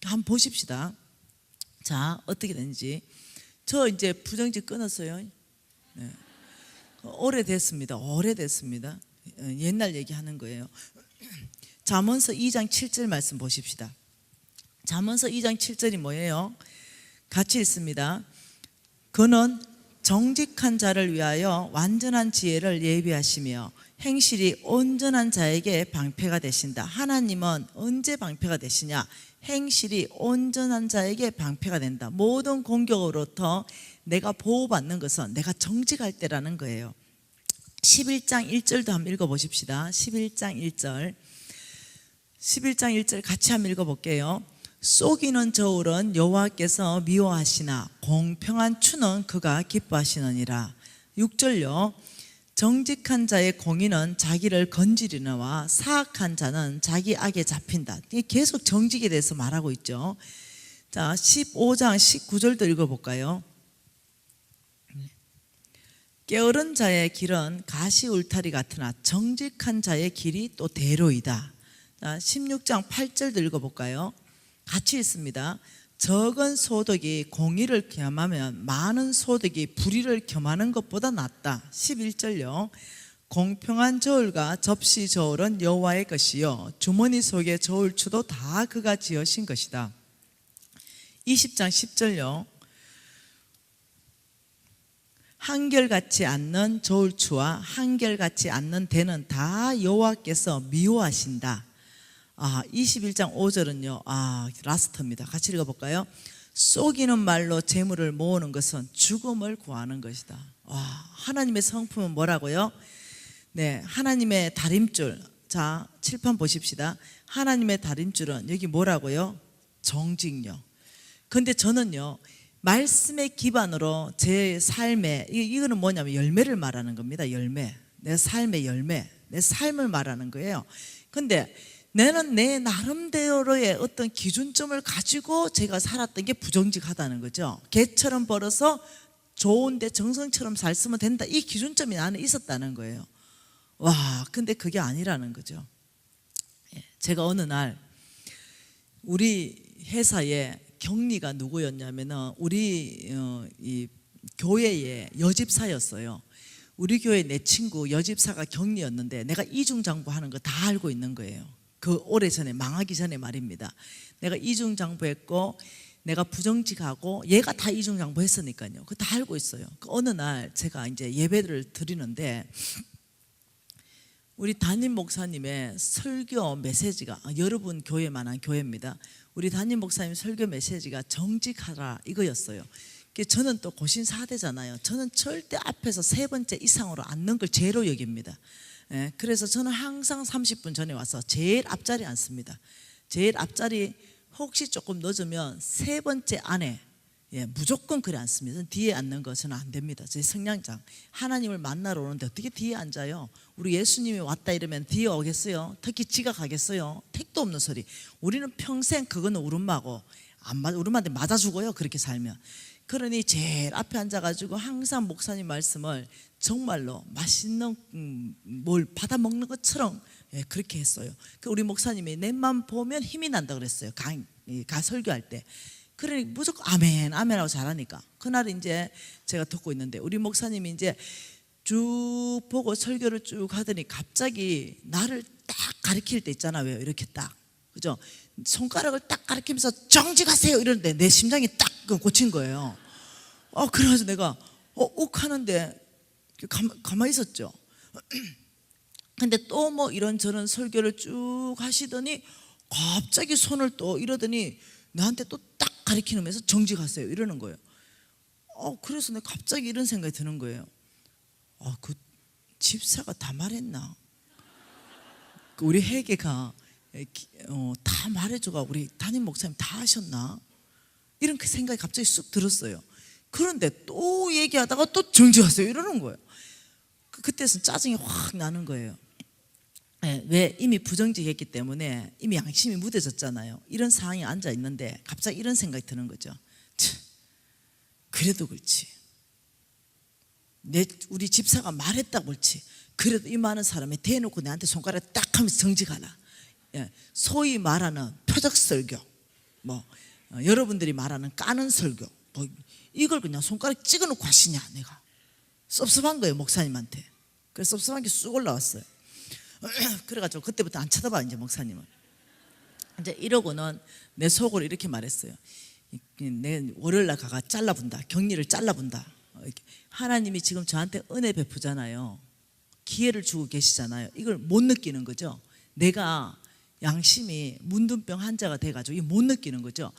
한번 보십시다. 자, 어떻게 되는지. 저 이제 부정직 끊었어요. 네. 오래됐습니다. 옛날 얘기하는 거예요. 잠언서 2장 7절 말씀 보십시다. 잠언서 2장 7절이 뭐예요? 같이 읽습니다. 그는 정직한 자를 위하여 완전한 지혜를 예비하시며 행실이 온전한 자에게 방패가 되신다. 하나님은 언제 방패가 되시냐? 행실이 온전한 자에게 방패가 된다. 모든 공격으로부터 내가 보호받는 것은 내가 정직할 때라는 거예요. 11장 1절도 한번 읽어보십시다. 11장 1절 같이 한번 읽어볼게요. 속이는 저울은 여호와께서 미워하시나 공평한 추는 그가 기뻐하시느니라. 6절요. 정직한 자의 공의는 자기를 건지리나와 사악한 자는 자기 악에 잡힌다. 계속 정직에 대해서 말하고 있죠. 자, 15장 19절도 읽어볼까요? 게으른 자의 길은 가시 울타리 같으나 정직한 자의 길이 또 대로이다. 자, 16장 8절도 읽어볼까요? 같이 읽습니다. 적은 소득이 공의를 겸하면 많은 소득이 불의를 겸하는 것보다 낫다. 11절요. 공평한 저울과 접시 저울은 여호와의 것이요 주머니 속의 저울추도 다 그가 지으신 것이다. 20장 10절요. 한결같이 않는 저울추와 한결같이 않는 대는 다 여호와께서 미워하신다. 21장 5절은요. 라스트입니다. 같이 읽어볼까요? 속이는 말로 재물을 모으는 것은 죽음을 구하는 것이다. 하나님의 성품은 뭐라고요? 네, 하나님의 다림줄. 자, 칠판 보십시다. 하나님의 다림줄은 여기 뭐라고요? 정직력. 근데 저는요, 말씀의 기반으로 제 삶에, 이거는 뭐냐면 열매를 말하는 겁니다. 열매. 내 삶의 열매. 내 삶을 말하는 거예요. 근데 나는 내 나름대로의 어떤 기준점을 가지고 제가 살았던 게 부정직하다는 거죠. 개처럼 벌어서 좋은데 정성처럼 살 쓰면 된다. 이 기준점이 나는 있었다는 거예요. 근데 그게 아니라는 거죠. 제가 어느 날 우리 회사에 경리가 누구였냐면은 우리 이 교회의 여집사였어요. 우리 교회 내 친구 여집사가 경리였는데 내가 이중장부하는 거 다 알고 있는 거예요. 그 오래전에 망하기 전에 말입니다. 내가 이중장부했고 내가 부정직하고 얘가 다 이중장부했으니까요. 그거 다 알고 있어요. 어느 날 제가 이제 예배를 드리는데 우리 담임 목사님의 설교 메시지가 여러분 교회만한 교회입니다. 우리 담임 목사님 설교 메시지가 정직하라 이거였어요. 저는 또 고신 4대잖아요. 저는 절대 앞에서 세 번째 이상으로 앉는 걸 죄로 여깁니다. 그래서 저는 항상 30분 전에 와서 제일 앞자리 앉습니다. 제일 앞자리 혹시 조금 늦으면 세 번째 안에 무조건 그래 앉습니다. 뒤에 앉는 것은 안 됩니다. 제 성향상 하나님을 만나러 오는데 어떻게 뒤에 앉아요? 우리 예수님이 왔다 이러면 뒤에 오겠어요? 특히 지가 가겠어요? 택도 없는 소리. 우리는 평생 그거는 우름마고 우름한테 맞아 죽어요. 그렇게 살면. 그러니 제일 앞에 앉아가지고 항상 목사님 말씀을 정말로 맛있는 뭘 받아 먹는 것처럼 그렇게 했어요. 우리 목사님이 내만 보면 힘이 난다 그랬어요. 가 설교할 때. 그러니 무조건 아멘 아멘하고 잘하니까. 그날 이제 제가 듣고 있는데 우리 목사님이 이제 쭉 보고 설교를 쭉 하더니 갑자기 나를 딱 가리킬 때 있잖아. 왜 이렇게 딱 그죠? 손가락을 딱 가리키면서 정직하세요 이러는데 내 심장이 딱 꽂힌 거예요. 그래가지고 내가 욱 하는데 가만히 있었죠. 근데 또 뭐 이런저런 설교를 쭉 하시더니 갑자기 손을 또 이러더니 나한테 또 딱 가리키면서 정직하세요 이러는 거예요. 그래서 내가 갑자기 이런 생각이 드는 거예요. 그 집사가 다 말했나? 우리 회계가 다 말해줘가 우리 담임 목사님 다 하셨나? 이런 그 생각이 갑자기 쑥 들었어요. 그런데 또 얘기하다가 또 정직하세요 이러는 거예요. 그때서 짜증이 확 나는 거예요. 왜? 이미 부정직했기 때문에 이미 양심이 무뎌졌잖아요. 이런 상황에 앉아 있는데 갑자기 이런 생각이 드는 거죠. 그래도 그렇지. 우리 집사가 말했다고 그렇지. 그래도 이 많은 사람이 대놓고 내한테 손가락 딱 하면서 정직하라. 소위 말하는 표적설교. 뭐 여러분들이 말하는 까는 설교, 뭐 이걸 그냥 손가락 찍어놓고 하시냐. 내가 섭섭한 거예요, 목사님한테. 그래서 섭섭한 게 쑥 올라왔어요. 그래가지고 그때부터 안 쳐다봐, 이제 목사님은. 이제 이러고는 내 속으로 이렇게 말했어요. 내 월요일날 가가 잘라본다, 격리를 잘라본다. 하나님이 지금 저한테 은혜 베푸잖아요. 기회를 주고 계시잖아요. 이걸 못 느끼는 거죠. 내가 양심이 문둥병 환자가 돼가지고 이게 못 느끼는 거죠.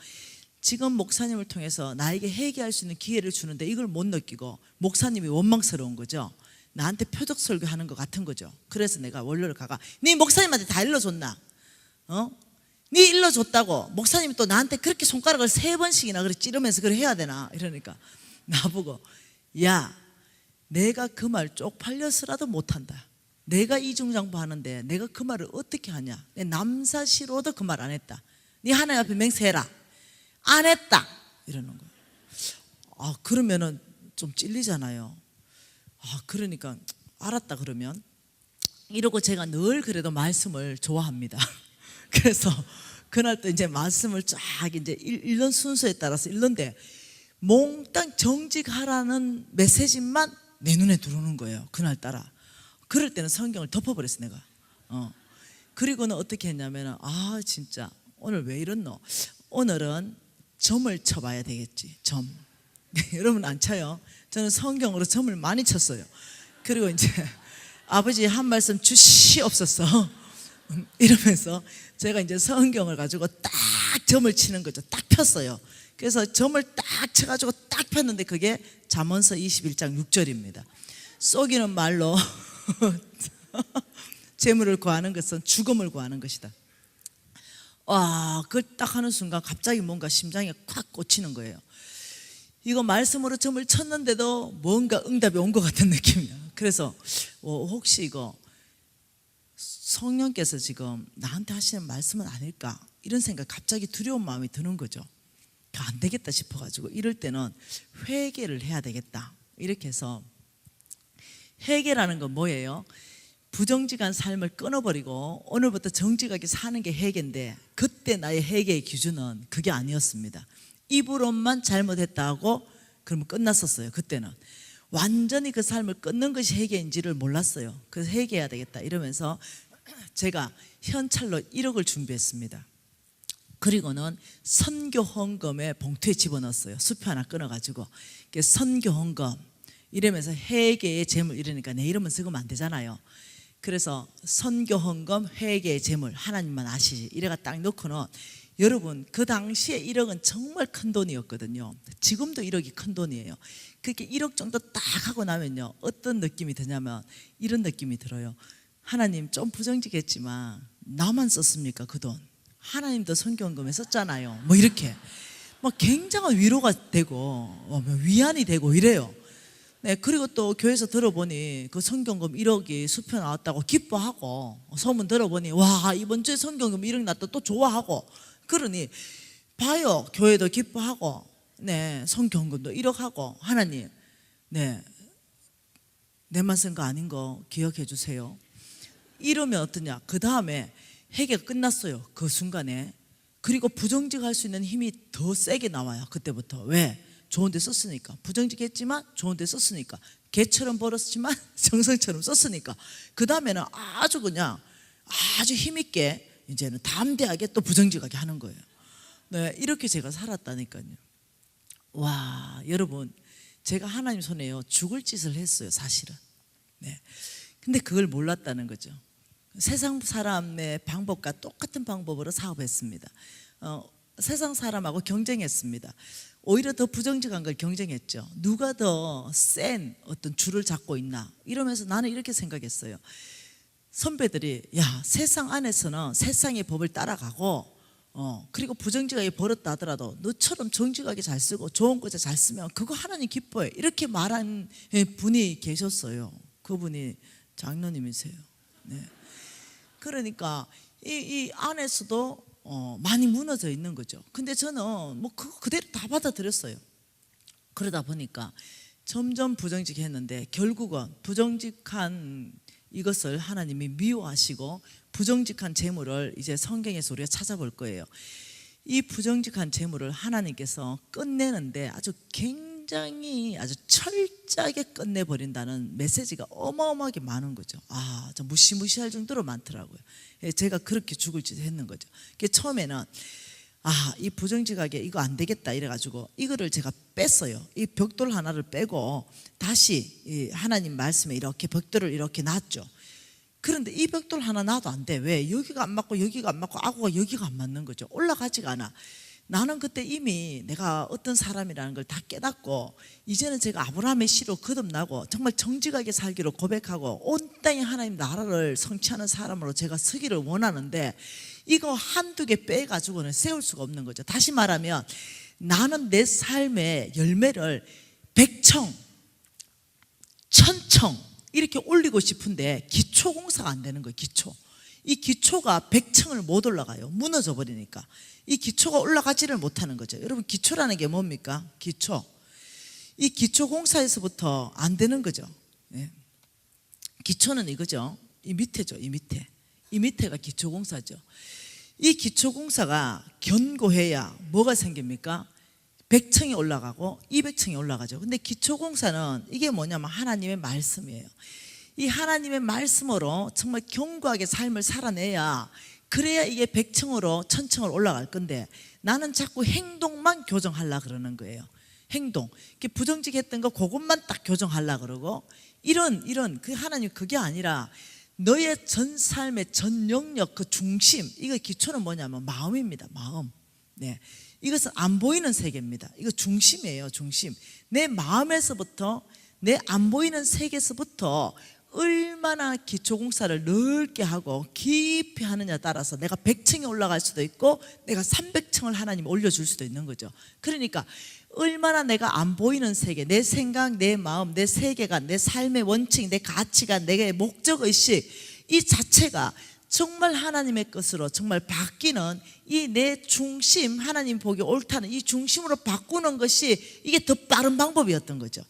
지금 목사님을 통해서 나에게 회개할 수 있는 기회를 주는데 이걸 못 느끼고 목사님이 원망스러운 거죠. 나한테 표적 설교하는 것 같은 거죠. 그래서 내가 월요일 가가 네 목사님한테 다 일러줬나? 네 일러줬다고 목사님이 또 나한테 그렇게 손가락을 3번씩이나 그래 찌르면서 그래 해야 되나? 이러니까 나보고 야, 내가 그 말 쪽팔려서라도 못한다. 내가 이중장부 하는데 내가 그 말을 어떻게 하냐? 내 남사시로도 그 말 안 했다. 네 하나님 앞에 맹세해라. 안 했다. 이러는 거예요. 아, 그러면은 좀 찔리잖아요. 아, 그러니까 알았다 그러면 이러고 제가 늘 그래도 말씀을 좋아합니다. 그래서 그날 또 이제 말씀을 쫙 이제 읽는 순서에 따라서 읽는데 몽땅 정직하라는 메시지만 내 눈에 들어오는 거예요. 그날따라. 그럴 때는 성경을 덮어버렸어 내가. 그리고는 어떻게 했냐면 아 진짜 오늘 왜 이랬노? 오늘은 점을 쳐봐야 되겠지. 점. 여러분 안 쳐요? 저는 성경으로 점을 많이 쳤어요. 그리고 이제 아버지 한 말씀 주시옵소서 이러면서 제가 이제 성경을 가지고 딱 점을 치는 거죠. 딱 폈어요. 그래서 점을 딱 쳐가지고 딱 폈는데 그게 잠언서 21장 6절입니다. 쏘기는 말로 재물을 구하는 것은 죽음을 구하는 것이다. 와, 그걸 딱 하는 순간 갑자기 뭔가 심장에 콱 꽂히는 거예요. 이거 말씀으로 점을 쳤는데도 뭔가 응답이 온 것 같은 느낌이야. 그래서 혹시 이거 성령께서 지금 나한테 하시는 말씀은 아닐까 이런 생각, 갑자기 두려운 마음이 드는 거죠. 안 되겠다 싶어가지고 이럴 때는 회개를 해야 되겠다 이렇게 해서, 회개라는 건 뭐예요? 부정직한 삶을 끊어버리고 오늘부터 정직하게 사는 게 회개인데, 그때 나의 회개의 기준은 그게 아니었습니다. 입으로만 잘못했다 하고 그러면 끝났었어요. 그때는 완전히 그 삶을 끊는 것이 회개인지를 몰랐어요. 그래서 회개해야 되겠다 이러면서 제가 현찰로 1억을 준비했습니다. 그리고는 선교 헌금에 봉투에 집어넣었어요. 수표 하나 끊어가지고 선교 헌금 이러면서 회개의 재물 이러니까 내 이름은 쓰면 안 되잖아요. 그래서 선교 헌금 회개의 재물 하나님만 아시지 이래가 딱 넣고는, 여러분 그 당시에 1억은 정말 큰 돈이었거든요. 지금도 1억이 큰 돈이에요. 그렇게 1억 정도 딱 하고 나면요 어떤 느낌이 드냐면 이런 느낌이 들어요. 하나님 좀 부정직했지만 나만 썼습니까 그 돈? 하나님도 선교헌금에 썼잖아요. 뭐 이렇게 막 굉장한 위로가 되고 위안이 되고 이래요. 네, 그리고 또 교회에서 들어보니 그 선교헌금 1억이 수표 나왔다고 기뻐하고, 소문 들어보니 와 이번 주에 선교헌금 1억 났다 또 좋아하고, 그러니 봐요 교회도 기뻐하고 네 선교헌금도 1억 하고, 하나님 네 내만 쓴 거 아닌 거 기억해 주세요. 이러면 어떠냐, 그 다음에 회개가 끝났어요 그 순간에. 그리고 부정직할 수 있는 힘이 더 세게 나와요 그때부터. 왜? 좋은 데 썼으니까. 부정직했지만 좋은 데 썼으니까. 개처럼 벌었지만 정성처럼 썼으니까. 그 다음에는 아주 그냥 아주 힘있게 이제는 담대하게 또 부정직하게 하는 거예요. 네, 이렇게 제가 살았다니까요. 와, 여러분 제가 하나님 손에요 죽을 짓을 했어요 사실은. 네, 근데 그걸 몰랐다는 거죠. 세상 사람의 방법과 똑같은 방법으로 사업했습니다. 세상 사람하고 경쟁했습니다. 오히려 더 부정직한 걸 경쟁했죠. 누가 더 센 어떤 줄을 잡고 있나 이러면서 나는 이렇게 생각했어요. 선배들이 야 세상 안에서는 세상의 법을 따라가고 그리고 부정직하게 벌었다 하더라도 너처럼 정직하게 잘 쓰고 좋은 것에 잘 쓰면 그거 하나님 기뻐해, 이렇게 말한 분이 계셨어요. 그분이 장로님이세요. 네. 그러니까 이 안에서도 많이 무너져 있는 거죠. 근데 저는 뭐 그거 그대로 다 받아들였어요. 그러다 보니까 점점 부정직했는데 결국은 부정직한 이것을 하나님이 미워하시고 부정직한 재물을 이제 성경에서 우리가 찾아볼 거예요. 이 부정직한 재물을 하나님께서 끝내는데 아주 굉장히 아주 철저하게 끝내버린다는 메시지가 어마어마하게 많은 거죠. 좀 무시무시할 정도로 많더라고요. 제가 그렇게 죽을 짓을 했는 거죠. 처음에는 이 부정직하게 이거 안 되겠다 이래가지고 이거를 제가 뺐어요. 이 벽돌 하나를 빼고 다시 이 하나님 말씀에 이렇게 벽돌을 이렇게 놨죠. 그런데 이 벽돌 하나 놔도 안 돼. 왜? 여기가 안 맞고 여기가 안 맞고 아구가 여기가 안 맞는 거죠. 올라가지가 않아. 나는 그때 이미 내가 어떤 사람이라는 걸 다 깨닫고 이제는 제가 아브라함의 씨로 거듭나고 정말 정직하게 살기로 고백하고 온 땅에 하나님 나라를 성취하는 사람으로 제가 서기를 원하는데 이거 한두 개 빼가지고는 세울 수가 없는 거죠. 다시 말하면 나는 내 삶의 열매를 100청, 1000청 이렇게 올리고 싶은데 기초공사가 안 되는 거예요. 이 기초가 100층을 못 올라가요. 무너져 버리니까 이 기초가 올라가지를 못하는 거죠. 여러분, 기초라는 게 뭡니까? 이 기초공사에서부터 안 되는 거죠. 기초는 이거죠. 이 밑에죠. 이 밑에가 기초공사죠. 이 기초공사가 견고해야 뭐가 생깁니까? 100층이 올라가고 200층이 올라가죠. 근데 기초공사는 이게 뭐냐면 하나님의 말씀이에요. 이 하나님의 말씀으로 정말 견고하게 삶을 살아내야 그래야 이게 100층으로 1000층을 올라갈 건데 나는 자꾸 행동만 교정하려고 그러는 거예요. 행동. 부정직했던 거 그것만 딱 교정하려고 그러고 이런 그 하나님 그게 아니라 너의 전 삶의 전 영역 그 중심, 이거 기초는 뭐냐면 마음입니다. 마음. 이것은 안 보이는 세계입니다. 이거 중심이에요. 중심. 내 마음에서부터 내 안 보이는 세계에서부터 얼마나 기초공사를 넓게 하고 깊이 하느냐에 따라서 내가 100층에 올라갈 수도 있고 내가 300층을 하나님 올려줄 수도 있는 거죠. 그러니까 얼마나 내가 안 보이는 세계, 내 생각, 내 마음, 내 세계관, 내 삶의 원칙, 내 가치관, 내 목적의식 이 자체가 정말 하나님의 것으로 정말 바뀌는 이 내 중심, 하나님 보기 옳다는 이 중심으로 바꾸는 것이 이게 더 빠른 방법이었던 거죠.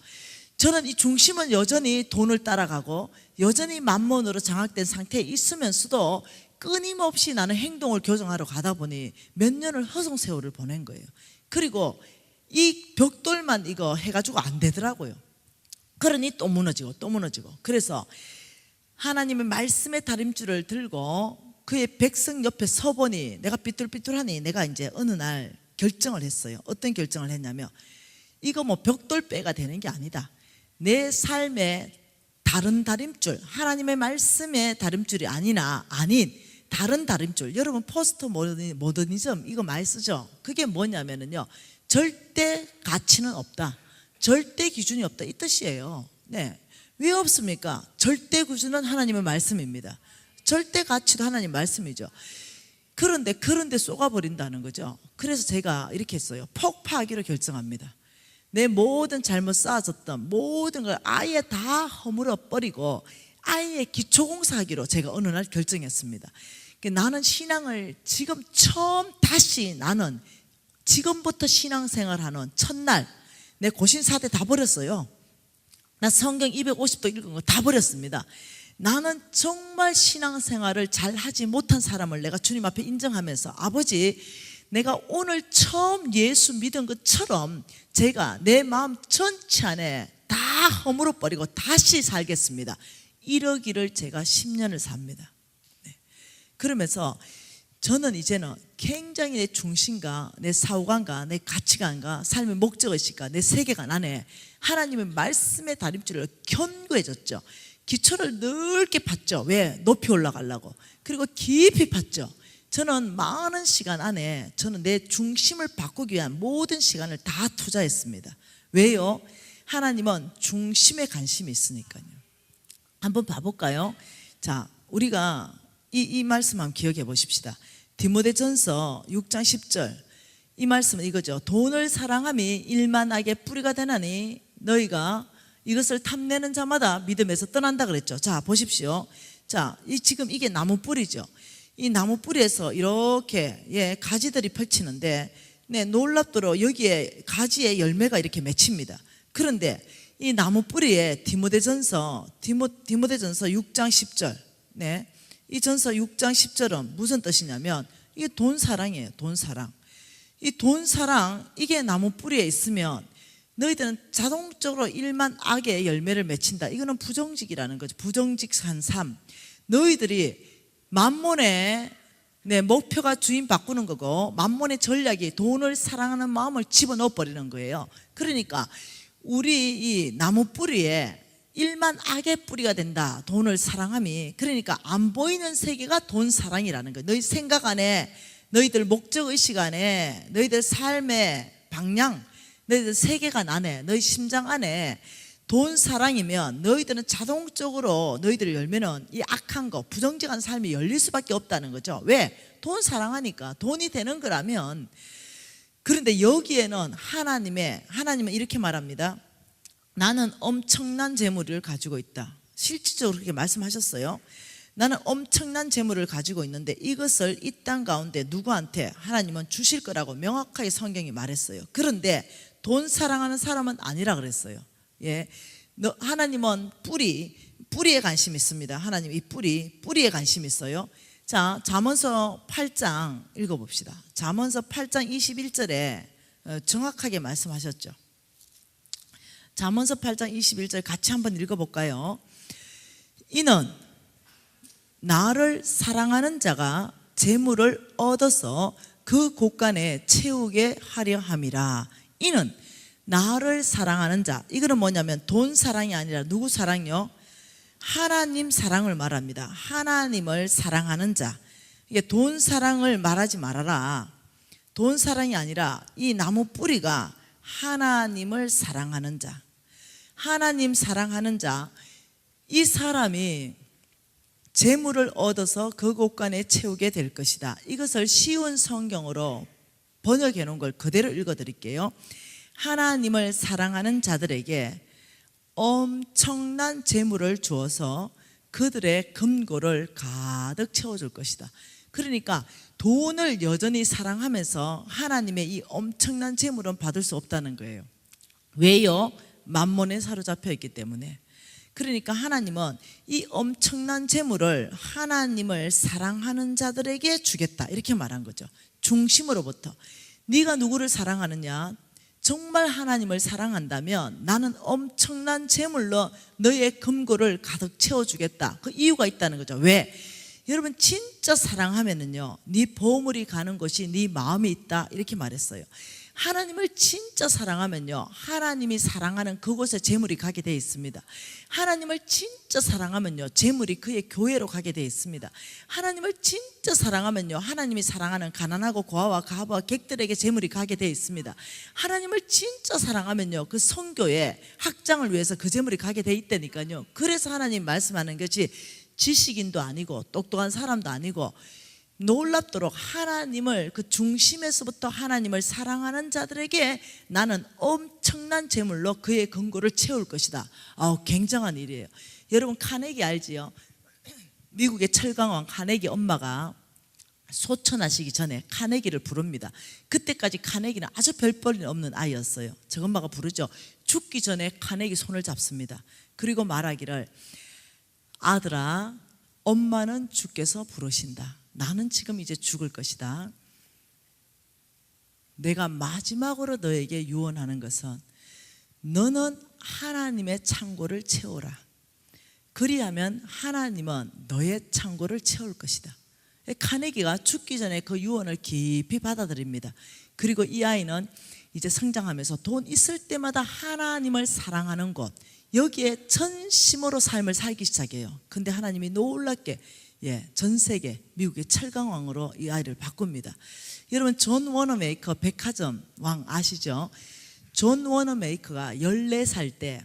저는 이 중심은 여전히 돈을 따라가고 여전히 만몬으로 장악된 상태에 있으면서도 끊임없이 나는 행동을 교정하러 가다 보니 몇 년을 허송세월을 보낸 거예요. 그리고 이 벽돌만 이거 해가지고 안 되더라고요. 그러니 또 무너지고 또 무너지고. 그래서 하나님의 말씀의 다림줄을 들고 그의 백성 옆에 서보니 내가 삐뚤삐뚤하니 내가 이제 어느 날 결정을 했어요. 어떤 결정을 했냐면 이거 뭐 벽돌배가 되는 게 아니다. 내 삶의 다른 다림줄, 하나님의 말씀의 다림줄이 아닌 다른 다림줄. 여러분, 포스트 모더니즘 이거 많이 쓰죠. 그게 뭐냐면요, 절대 가치는 없다, 절대 기준이 없다, 이 뜻이에요. 왜 없습니까? 절대 기준은 하나님의 말씀입니다. 절대 가치도 하나님 말씀이죠. 그런데 쏘가버린다는 거죠. 그래서 제가 이렇게 했어요. 폭파하기로 결정합니다. 내 모든 잘못 쌓아졌던 모든 걸 아예 다 허물어 버리고 아예 기초공사하기로 제가 어느 날 결정했습니다. 나는 신앙을 지금 처음 다시 나는 지금부터 신앙생활하는 첫날 내 고신사대 다 버렸어요. 나 성경 250도 읽은 거 다 버렸습니다. 나는 정말 신앙생활을 잘 하지 못한 사람을 내가 주님 앞에 인정하면서 아버지, 내가 오늘 처음 예수 믿은 것처럼 제가 내 마음 전체 안에 다 허물어 버리고 다시 살겠습니다. 이러기를 제가 10년을 삽니다. 그러면서 저는 이제는 굉장히 내 중심과 내 사고관과 내 가치관과 삶의 목적의식과 내 세계관 안에 하나님의 말씀의 다림줄을 견고해졌죠. 기초를 넓게 팠죠. 왜? 높이 올라가려고. 그리고 깊이 팠죠. 저는 많은 시간 안에 저는 내 중심을 바꾸기 위한 모든 시간을 다 투자했습니다. 왜요? 하나님은 중심에 관심이 있으니까요. 한번 봐볼까요? 자, 우리가 이 말씀 한번 기억해 보십시다. 디모데전서 6장 10절, 이 말씀은 이거죠. 돈을 사랑함이 일만하게 뿌리가 되나니 너희가 이것을 탐내는 자마다 믿음에서 떠난다 그랬죠. 자, 보십시오. 자, 지금 이게 나무 뿌리죠. 이 나무 뿌리에서 이렇게 가지들이 펼치는데 놀랍도록 여기에 가지에 열매가 이렇게 맺힙니다. 그런데 이 나무 뿌리에 디모데전서 6장 10절, 이 전서 6장 10절은 무슨 뜻이냐면 이게 돈 사랑이에요. 돈 사랑. 이 돈 사랑 이게 나무 뿌리에 있으면 너희들은 자동적으로 일만 악의 열매를 맺힌다. 이거는 부정직이라는 거죠. 부정직한 삶. 너희들이 만몬의 목표가 주인 바꾸는 거고, 만몬의 전략이 돈을 사랑하는 마음을 집어넣어 버리는 거예요. 그러니까 우리 이 나무 뿌리에 일만 악의 뿌리가 된다. 돈을 사랑함이. 그러니까 안 보이는 세계가 돈 사랑이라는 거예요. 너희 생각 안에, 너희들 목적의식 안에, 너희들 삶의 방향, 너희들 세계관 안에, 너희 심장 안에 돈 사랑이면 너희들은 자동적으로 너희들을 열면은 이 악한 거, 부정직한 삶이 열릴 수밖에 없다는 거죠. 왜? 돈 사랑하니까. 돈이 되는 거라면. 그런데 여기에는 하나님은 이렇게 말합니다. 나는 엄청난 재물을 가지고 있다. 실질적으로 그렇게 말씀하셨어요. 나는 엄청난 재물을 가지고 있는데 이것을 이 땅 가운데 누구한테 하나님은 주실 거라고 명확하게 성경이 말했어요. 그런데 돈 사랑하는 사람은 아니라 그랬어요. 예, 하나님은 뿌리에 관심 있습니다. 하나님 이 뿌리에 관심 있어요. 자, 잠언서 8장 읽어봅시다. 잠언서 8장 21절에 정확하게 말씀하셨죠. 잠언서 8장 21절 같이 한번 읽어볼까요? 이는 나를 사랑하는 자가 재물을 얻어서 그 곳간에 채우게 하려 함이라. 이는 나를 사랑하는 자. 이거는 뭐냐면 돈 사랑이 아니라 누구 사랑이요? 하나님 사랑을 말합니다. 하나님을 사랑하는 자. 이게 돈 사랑을 말하지 말아라. 돈 사랑이 아니라 이 나무 뿌리가 하나님을 사랑하는 자. 하나님 사랑하는 자. 이 사람이 재물을 얻어서 그 곳간에 채우게 될 것이다. 이것을 쉬운 성경으로 번역해 놓은 걸 그대로 읽어 드릴게요. 하나님을 사랑하는 자들에게 엄청난 재물을 주어서 그들의 금고를 가득 채워줄 것이다. 그러니까 돈을 여전히 사랑하면서 하나님의 이 엄청난 재물은 받을 수 없다는 거예요. 왜요? 만몬에 사로잡혀 있기 때문에. 그러니까 하나님은 이 엄청난 재물을 하나님을 사랑하는 자들에게 주겠다, 이렇게 말한 거죠. 중심으로부터. 네가 누구를 사랑하느냐? 정말 하나님을 사랑한다면 나는 엄청난 재물로 너의 금고를 가득 채워주겠다. 그 이유가 있다는 거죠. 왜? 여러분 진짜 사랑하면은요, 네 보물이 가는 곳이 네 마음이 있다, 이렇게 말했어요. 하나님을 진짜 사랑하면요, 하나님이 사랑하는 그곳에 재물이 가게 되어 있습니다. 하나님을 진짜 사랑하면요, 재물이 그의 교회로 가게 되어 있습니다. 하나님을 진짜 사랑하면요, 하나님이 사랑하는 가난하고 고아와 가부와 객들에게 재물이 가게 되어 있습니다. 하나님을 진짜 사랑하면요, 그 선교에 확장을 위해서 그 재물이 가게 되어 있다니까요. 그래서 하나님 말씀하는 것이 지식인도 아니고 똑똑한 사람도 아니고, 놀랍도록 하나님을 그 중심에서부터 하나님을 사랑하는 자들에게 나는 엄청난 재물로 그의 금고를 채울 것이다. 굉장한 일이에요. 여러분 카네기 알지요? 미국의 철강왕 카네기 엄마가 소천하시기 전에 카네기를 부릅니다. 그때까지 카네기는 아주 별볼일 없는 아이였어요. 저 엄마가 부르죠. 죽기 전에 카네기 손을 잡습니다. 그리고 말하기를, 아들아, 엄마는 주께서 부르신다. 나는 지금 이제 죽을 것이다. 내가 마지막으로 너에게 유언하는 것은 너는 하나님의 창고를 채워라. 그리하면 하나님은 너의 창고를 채울 것이다. 카네기가 죽기 전에 그 유언을 깊이 받아들입니다. 그리고 이 아이는 이제 성장하면서 돈 있을 때마다 하나님을 사랑하는 곳, 여기에 전심으로 삶을 살기 시작해요. 근데 하나님이 놀랍게 전 세계 미국의 철강왕으로 이 아이를 바꿉니다. 여러분 존 워너메이커 백화점 왕 아시죠? 존 워너메이커가 14살 때,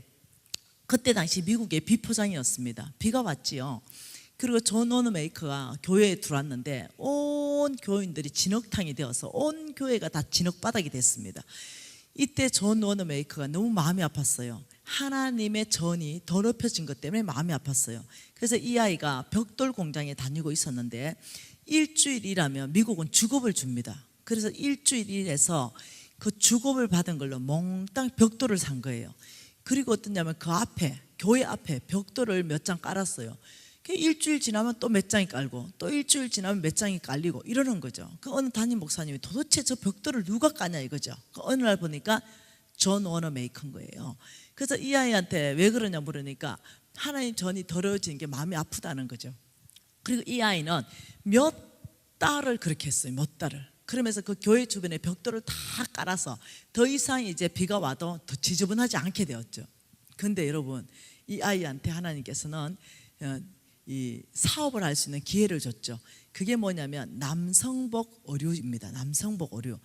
그때 당시 미국의 비포장이었습니다. 비가 왔지요. 그리고 존 워너메이커가 교회에 들어왔는데 온 교인들이 진흙탕이 되어서 온 교회가 다 진흙바닥이 됐습니다. 이때 존 워너메이커가 너무 마음이 아팠어요. 하나님의 전이 더럽혀진 것 때문에 마음이 아팠어요. 그래서 이 아이가 벽돌 공장에 다니고 있었는데 일주일 일하면 미국은 주급을 줍니다. 그래서 일주일 일해서 그 주급을 받은 걸로 몽땅 벽돌을 산 거예요. 그리고 어떠냐면 그 앞에, 교회 앞에 벽돌을 몇 장 깔았어요. 일주일 지나면 또 몇 장이 깔고 또 일주일 지나면 몇 장이 깔리고 이러는 거죠. 그 어느 담임 목사님이 도대체 저 벽돌을 누가 까냐 이거죠. 그 어느 날 보니까 존 워너메이커인 거예요. 그래서 이 아이한테 왜 그러냐 물으니까 하나님 전이 더러워지는 게 마음이 아프다는 거죠. 그리고 이 아이는 몇 달을 그렇게 했어요. 몇 달을. 그러면서 그 교회 주변에 벽돌을 다 깔아서 더 이상 이제 비가 와도 더 지저분하지 않게 되었죠. 근데 여러분, 이 아이한테 하나님께서는 이 사업을 할 수 있는 기회를 줬죠. 그게 뭐냐면 남성복 의류입니다. 남성복 의류.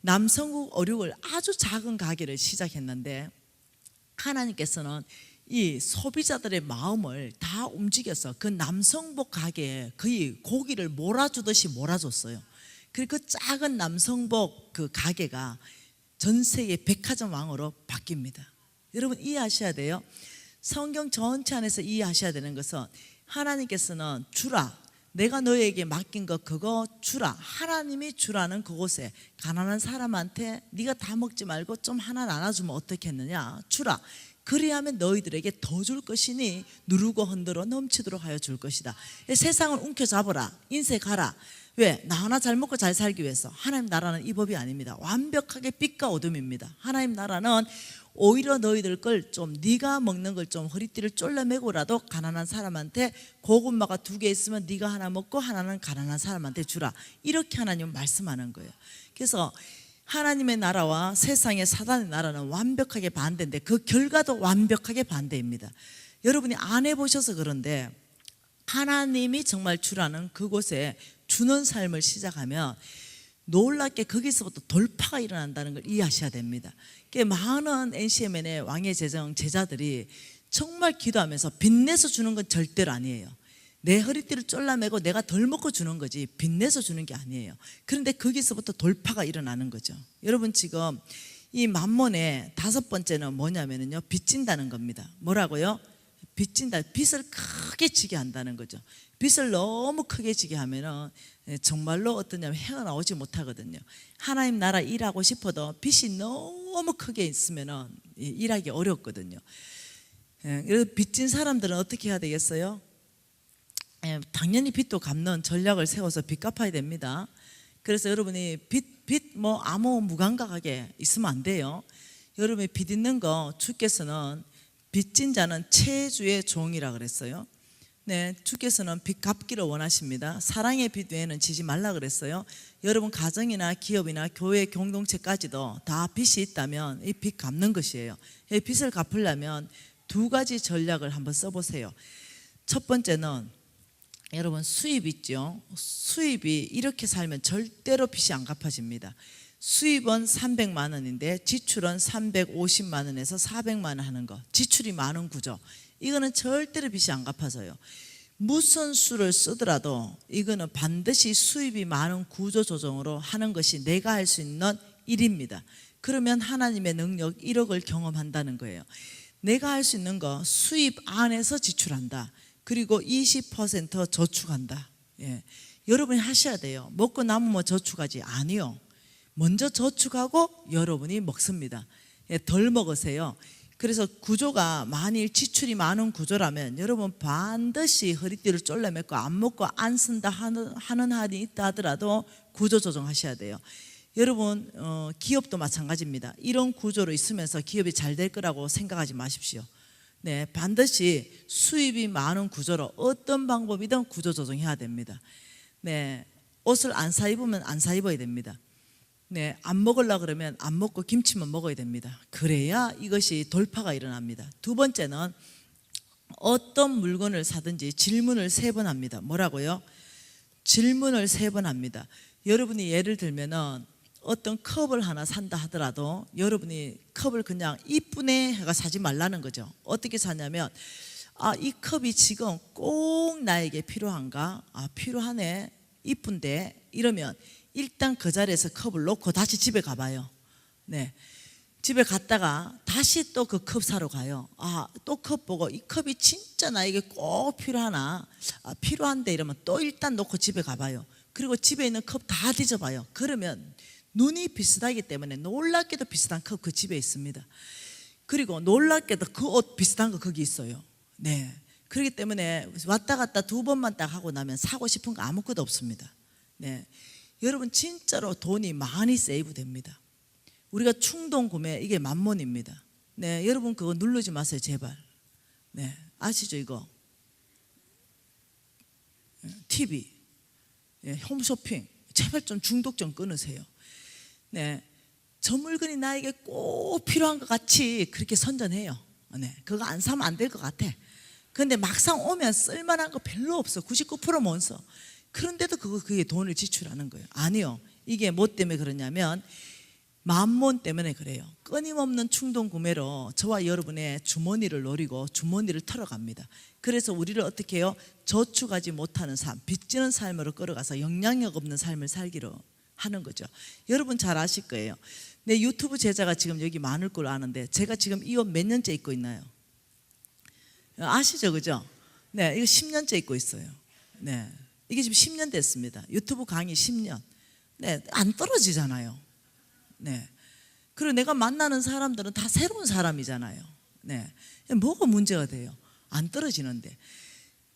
남성복 의류를 아주 작은 가게를 시작했는데 하나님께서는 이 소비자들의 마음을 다 움직여서 그 남성복 가게에 거의 고기를 몰아주듯이 몰아줬어요. 그리고 그 작은 남성복 그 가게가 전 세계 백화점 왕으로 바뀝니다. 여러분 이해하셔야 돼요. 성경 전체 안에서 이해하셔야 되는 것은 하나님께서는 주라, 내가 너에게 맡긴 거 그거 주라, 하나님이 주라는 그곳에 가난한 사람한테 네가 다 먹지 말고 좀 하나 나눠주면 어떻겠느냐, 주라. 그리하면 너희들에게 더 줄 것이니 누르고 흔들어 넘치도록 하여 줄 것이다. 세상을 움켜잡아라, 인색하라. 왜? 나 하나 잘 먹고 잘 살기 위해서. 하나님 나라는 이 법이 아닙니다. 완벽하게 빛과 어둠입니다. 하나님 나라는 오히려 너희들 걸 좀, 네가 먹는 걸 좀 허리띠를 쫄라매고라도 가난한 사람한테, 고구마가 2개 있으면 네가 하나 먹고 하나는 가난한 사람한테 주라. 이렇게 하나님은 말씀하는 거예요. 그래서 하나님의 나라와 세상의 사단의 나라는 완벽하게 반대인데 그 결과도 완벽하게 반대입니다. 여러분이 안 해보셔서 그런데 하나님이 정말 주라는 그곳에 주는 삶을 시작하면 놀랍게 거기서부터 돌파가 일어난다는 걸 이해하셔야 됩니다. 많은 NCMN의 왕의 제정 제자들이 정말 기도하면서 빚내서 주는 건 절대로 아니에요. 내 허리띠를 쫄라매고 내가 덜 먹고 주는 거지 빚내서 주는 게 아니에요. 그런데 거기서부터 돌파가 일어나는 거죠. 여러분 지금 이 만몬의 5번째는 뭐냐면요, 빚진다는 겁니다. 뭐라고요? 빚진다. 빚을 크게 지게 한다는 거죠. 빚을 너무 크게 지게 하면은 정말로 어떠냐면 해가 나오지 못하거든요. 하나님 나라 일하고 싶어도 빚이 너무 크게 있으면은 일하기 어렵거든요. 그래서 빚진 사람들은 어떻게 해야 되겠어요? 당연히 빚도 갚는 전략을 세워서 빚 갚아야 됩니다. 그래서 여러분이 빚 뭐 아무 무감각하게 있으면 안 돼요. 여러분이 빚 있는 거 주께서는 빚진 자는 체주의 종이라 그랬어요. 네, 주께서는 빚 갚기를 원하십니다. 사랑의 빚 외에는 지지 말라 그랬어요. 여러분 가정이나 기업이나 교회 공동체까지도 다 빚이 있다면 이 빚 갚는 것이에요. 이 빚을 갚으려면 2가지 전략을 한번 써보세요. 첫 번째는 여러분 수입 있죠. 수입이 이렇게 살면 절대로 빚이 안 갚아집니다. 수입은 300만 원인데 지출은 350만 원에서 400만 원 하는 거, 지출이 많은 구조, 이거는 절대로 빚이 안 갚아져요. 무슨 수를 쓰더라도 이거는 반드시 수입이 많은 구조 조정으로 하는 것이 내가 할 수 있는 일입니다. 그러면 하나님의 능력 1억을 경험한다는 거예요. 내가 할 수 있는 거 수입 안에서 지출한다. 그리고 20% 저축한다. 예. 여러분이 하셔야 돼요. 먹고 남으면 저축하지. 아니요. 먼저 저축하고 여러분이 먹습니다. 예, 덜 먹으세요. 그래서 구조가 만일 지출이 많은 구조라면 여러분 반드시 허리띠를 쫄라매고 안 먹고 안 쓴다 하는 한이 있다 하더라도 구조 조정하셔야 돼요. 여러분 기업도 마찬가지입니다. 이런 구조로 있으면서 기업이 잘 될 거라고 생각하지 마십시오. 네, 반드시 수입이 많은 구조로 어떤 방법이든 구조 조정해야 됩니다. 네, 옷을 안 사 입으면 안 사 입어야 됩니다. 네, 안 먹으려고 그러면 안 먹고 김치만 먹어야 됩니다. 그래야 이것이 돌파가 일어납니다. 2번째는 어떤 물건을 사든지 질문을 3번 합니다. 뭐라고요? 질문을 3번 합니다. 여러분이 예를 들면은 어떤 컵을 하나 산다 하더라도 여러분이 컵을 그냥 이쁘네 해가 사지 말라는 거죠. 어떻게 사냐면 이 컵이 지금 꼭 나에게 필요한가? 필요하네, 이쁜데, 이러면 일단 그 자리에서 컵을 놓고 다시 집에 가봐요. 네, 집에 갔다가 다시 또 그 컵 사러 가요. 또 컵 보고 이 컵이 진짜 나에게 꼭 필요하나? 필요한데 이러면 또 일단 놓고 집에 가봐요. 그리고 집에 있는 컵 다 뒤져봐요. 그러면 눈이 비슷하기 때문에 놀랍게도 비슷한 컵 그 집에 있습니다. 그리고 놀랍게도 그 옷 비슷한 거 거기 있어요. 네, 그렇기 때문에 왔다 갔다 두 번만 딱 하고 나면 사고 싶은 거 아무것도 없습니다. 네, 여러분 진짜로 돈이 많이 세이브 됩니다. 우리가 충동 구매, 이게 만몬입니다. 네, 여러분 그거 누르지 마세요, 제발. 네, 아시죠 이거? TV, 홈쇼핑, 제발 좀 중독 좀 끊으세요. 네, 저 물건이 나에게 꼭 필요한 것 같이 그렇게 선전해요. 네, 그거 안 사면 안 될 것 같아. 근데 막상 오면 쓸만한 거 별로 없어. 99% 못 써. 그런데도 그게 돈을 지출하는 거예요. 아니요, 이게 뭐 때문에 그러냐면 만몬 때문에 그래요. 끊임없는 충동 구매로 저와 여러분의 주머니를 노리고 주머니를 털어갑니다. 그래서 우리를 어떻게 해요? 저축하지 못하는 삶, 빚지는 삶으로 끌어가서 영향력 없는 삶을 살기로 하는 거죠. 여러분 잘 아실 거예요. 내 유튜브 제자가 지금 여기 많을 걸 아는데 제가 지금 이 옷 몇 년째 입고 있나요? 아시죠, 그죠? 네, 이거 10년째 입고 있어요. 네, 이게 지금 10년 됐습니다. 유튜브 강의 10년. 네, 안 떨어지잖아요. 네, 그리고 내가 만나는 사람들은 다 새로운 사람이잖아요. 네, 뭐가 문제가 돼요? 안 떨어지는데.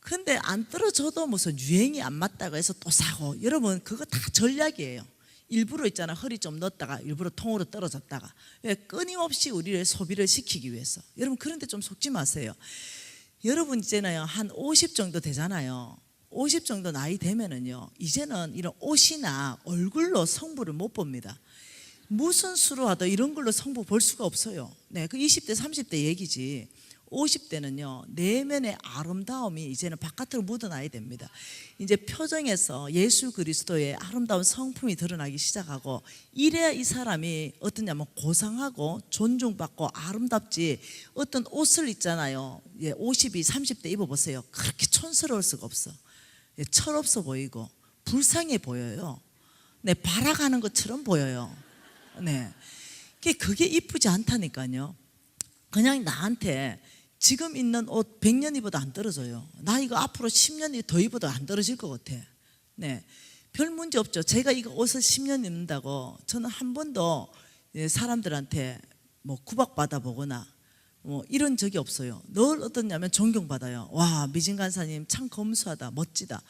근데 안 떨어져도 무슨 유행이 안 맞다고 해서 또 사고. 여러분 그거 다 전략이에요. 일부러 있잖아, 허리 좀 넣었다가 일부러 통으로 떨어졌다가. 왜? 끊임없이 우리를 소비를 시키기 위해서. 여러분 그런데 좀 속지 마세요. 여러분 이제는 한 50 정도 되잖아요. 50 정도 나이 되면은요, 이제는 이런 옷이나 얼굴로 성부를 못 봅니다. 무슨 수로 하도 이런 걸로 성부 볼 수가 없어요. 네, 그 20대 30대 얘기지. 50대는요 내면의 아름다움이 이제는 바깥으로 묻어나야 됩니다. 이제 표정에서 예수 그리스도의 아름다운 성품이 드러나기 시작하고, 이래야 이 사람이 어떠냐면 고상하고 존중받고 아름답지. 어떤 옷을 있잖아요, 50이 30대 입어보세요. 그렇게 촌스러울 수가 없어. 철없어 보이고 불쌍해 보여요. 네, 발악하는 것처럼 보여요. 네, 그게 이쁘지 않다니까요. 그냥 나한테 지금 있는 옷 100년 입어도 안 떨어져요. 나 이거 앞으로 10년 더 입어도 안 떨어질 것 같아. 네, 별 문제 없죠. 제가 이거 옷을 10년 입는다고 저는 한 번도 사람들한테 뭐 구박받아 보거나 뭐 이런 적이 없어요. 늘 어떠냐면 존경받아요. 와, 미진 간사님 참 검소하다, 멋지다.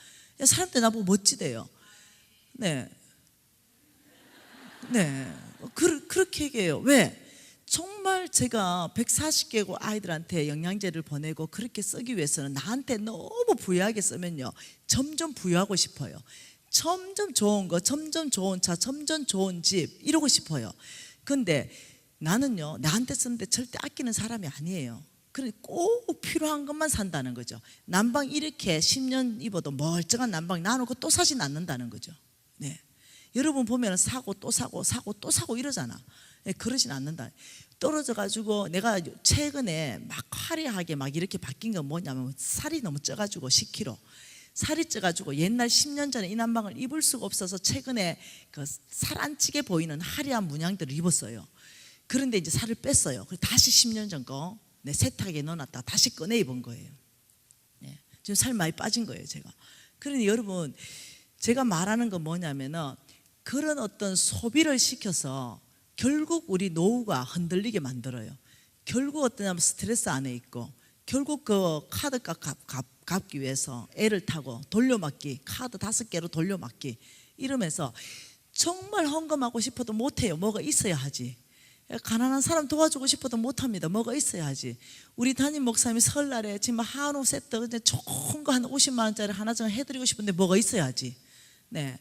사람들 나보고 멋지대요. 네, 네, 그렇게 얘기해요. 왜? 정말 제가 140개국 아이들한테 영양제를 보내고 그렇게 쓰기 위해서는 나한테 너무 부유하게 쓰면요, 점점 부유하고 싶어요. 점점 좋은 거, 점점 좋은 차, 점점 좋은 집 이러고 싶어요. 근데 나는요, 나한테 쓰는데 절대 아끼는 사람이 아니에요. 그러니 꼭 필요한 것만 산다는 거죠. 난방 이렇게 10년 입어도 멀쩡한 난방 놔놓고 또 사진 않는다는 거죠. 네, 여러분 보면 사고 또 사고 사고 또 사고 이러잖아. 네, 그러진 않는다. 떨어져가지고 내가 최근에 막 화려하게 막 이렇게 바뀐 건 뭐냐면 살이 너무 쪄가지고 10kg. 살이 쪄가지고 옛날 10년 전에 이 난방을 입을 수가 없어서 최근에 그 살 안 찌게 보이는 화려한 문양들을 입었어요. 그런데 이제 살을 뺐어요. 그래서 다시 10년 전 거 세탁기에 넣어놨다가 다시 꺼내 입은 거예요. 네, 지금 살 많이 빠진 거예요, 제가. 그러니 여러분, 제가 말하는 건 뭐냐면은 그런 어떤 소비를 시켜서 결국 우리 노후가 흔들리게 만들어요. 결국 어떠냐면 스트레스 안에 있고, 결국 그 카드값 갚기 위해서 애를 타고 돌려막기, 카드 5개로 돌려막기 이러면서 정말 헌금하고 싶어도 못해요. 뭐가 있어야 하지. 가난한 사람 도와주고 싶어도 못합니다. 뭐가 있어야 하지. 우리 담임 목사님이 설날에 지금 한우 세트 좋은 거 한 50만 원짜리 하나 정도 해드리고 싶은데 뭐가 있어야 하지. 네,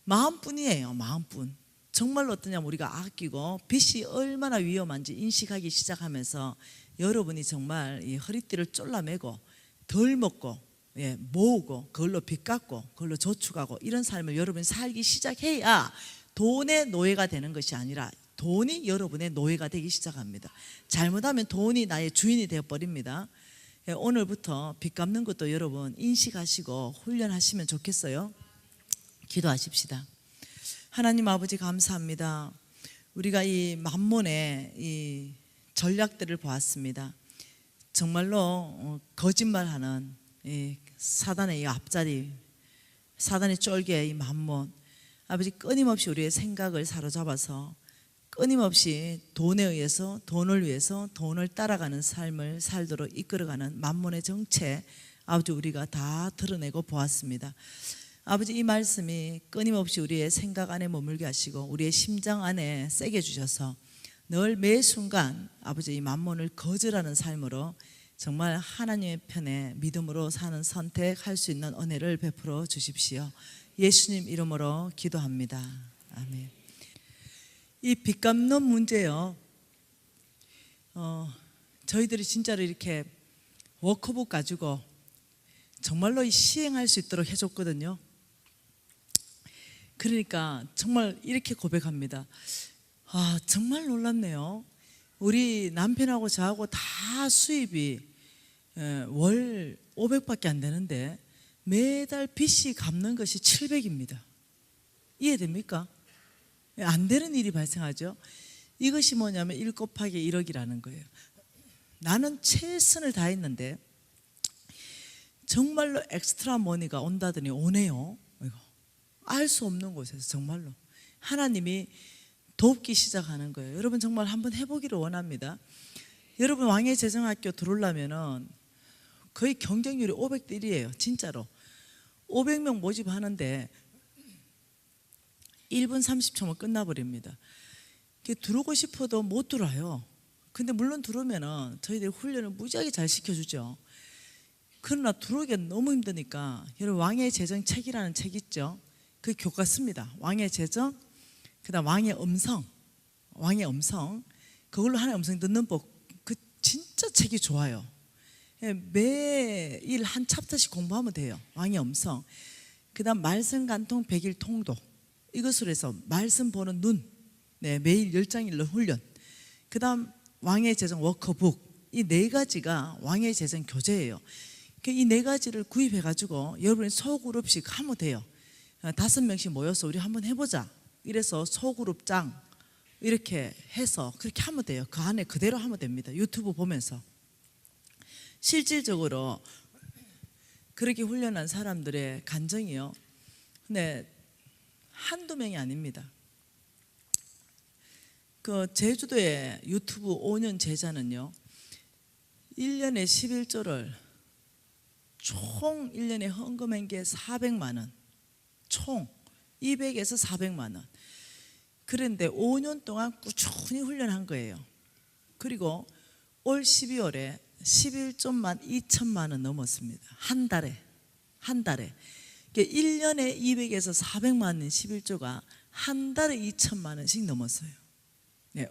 마음뿐이에요. 마음뿐. 정말로 어떠냐면 우리가 아끼고 빚이 얼마나 위험한지 인식하기 시작하면서 여러분이 정말 이 허리띠를 쫄라매고 덜 먹고 모으고 그걸로 빚 갚고 그걸로 저축하고 이런 삶을 여러분이 살기 시작해야 돈의 노예가 되는 것이 아니라 돈이 여러분의 노예가 되기 시작합니다. 잘못하면 돈이 나의 주인이 되어버립니다. 오늘부터 빚 갚는 것도 여러분 인식하시고 훈련하시면 좋겠어요. 기도하십시다. 하나님 아버지 감사합니다. 우리가 이 만몬의 이 전략들을 보았습니다. 정말로 거짓말하는 이 사단의 이 앞자리, 사단의 쫄개 이 만몬, 아버지 끊임없이 우리의 생각을 사로잡아서 끊임없이 돈에 의해서, 돈을 위해서, 돈을 따라가는 삶을 살도록 이끌어가는 만몬의 정체, 아버지 우리가 다 드러내고 보았습니다. 아버지, 이 말씀이 끊임없이 우리의 생각 안에 머물게 하시고 우리의 심장 안에 새겨 주셔서 늘 매 순간 아버지 이 만몬을 거절하는 삶으로 정말 하나님의 편에 믿음으로 사는 선택할 수 있는 은혜를 베풀어 주십시오. 예수님 이름으로 기도합니다. 아멘. 이 빚 갚는 문제요, 저희들이 진짜로 이렇게 워크북 가지고 정말로 시행할 수 있도록 해줬거든요. 그러니까 정말 이렇게 고백합니다. 아, 정말 놀랍네요. 우리 남편하고 저하고 다 수입이 월 500밖에 안 되는데 매달 빚이 갚는 것이 700입니다. 이해됩니까? 안 되는 일이 발생하죠. 이것이 뭐냐면 1 곱하기 1억이라는 거예요. 나는 최선을 다했는데 정말로 엑스트라 머니가 온다더니 오네요. 알 수 없는 곳에서 정말로 하나님이 돕기 시작하는 거예요. 여러분 정말 한번 해보기를 원합니다. 여러분 왕의 재정학교 들어오려면 거의 경쟁률이 500대 1이에요. 진짜로 500명 모집하는데 1분 30초면 끝나버립니다. 들어오고 싶어도 못 들어와요. 근데 물론 들어오면 저희들이 훈련을 무지하게 잘 시켜주죠. 그러나 들어오기가 너무 힘드니까 여러분 왕의 재정 책이라는 책 있죠. 그 교과 씁니다. 왕의 재정, 그 다음 왕의 음성, 그걸로 하나의 음성 듣는 법, 그 진짜 책이 좋아요. 매일 한 챕터씩 공부하면 돼요. 왕의 음성. 그 다음 말씀 간통 100일 통독, 이것으로 해서 말씀 보는 눈, 매일 10장 읽는 훈련. 그 다음 왕의 재정 워크북, 이 4가지가 왕의 재정 교재예요. 이 4가지를 구입해가지고 여러분이 소그룹씩 하면 돼요. 5명씩 모여서 우리 한번 해보자. 이래서 소그룹장 이렇게 해서 그렇게 하면 돼요. 그 안에 그대로 하면 됩니다. 유튜브 보면서. 실질적으로 그렇게 훈련한 사람들의 간증이요, 근데 한두 명이 아닙니다. 그 제주도의 유튜브 5년 제자는요 1년에 11조를 총 1년에 헌금한 게 400만 원, 총 200에서 400만 원. 그런데 5년 동안 꾸준히 훈련한 거예요. 그리고 올 12월에 11조만 2천만 원 넘었습니다. 한 달에. 1년에 200에서 400만 원 11조가 한 달에 2천만 원씩 넘었어요.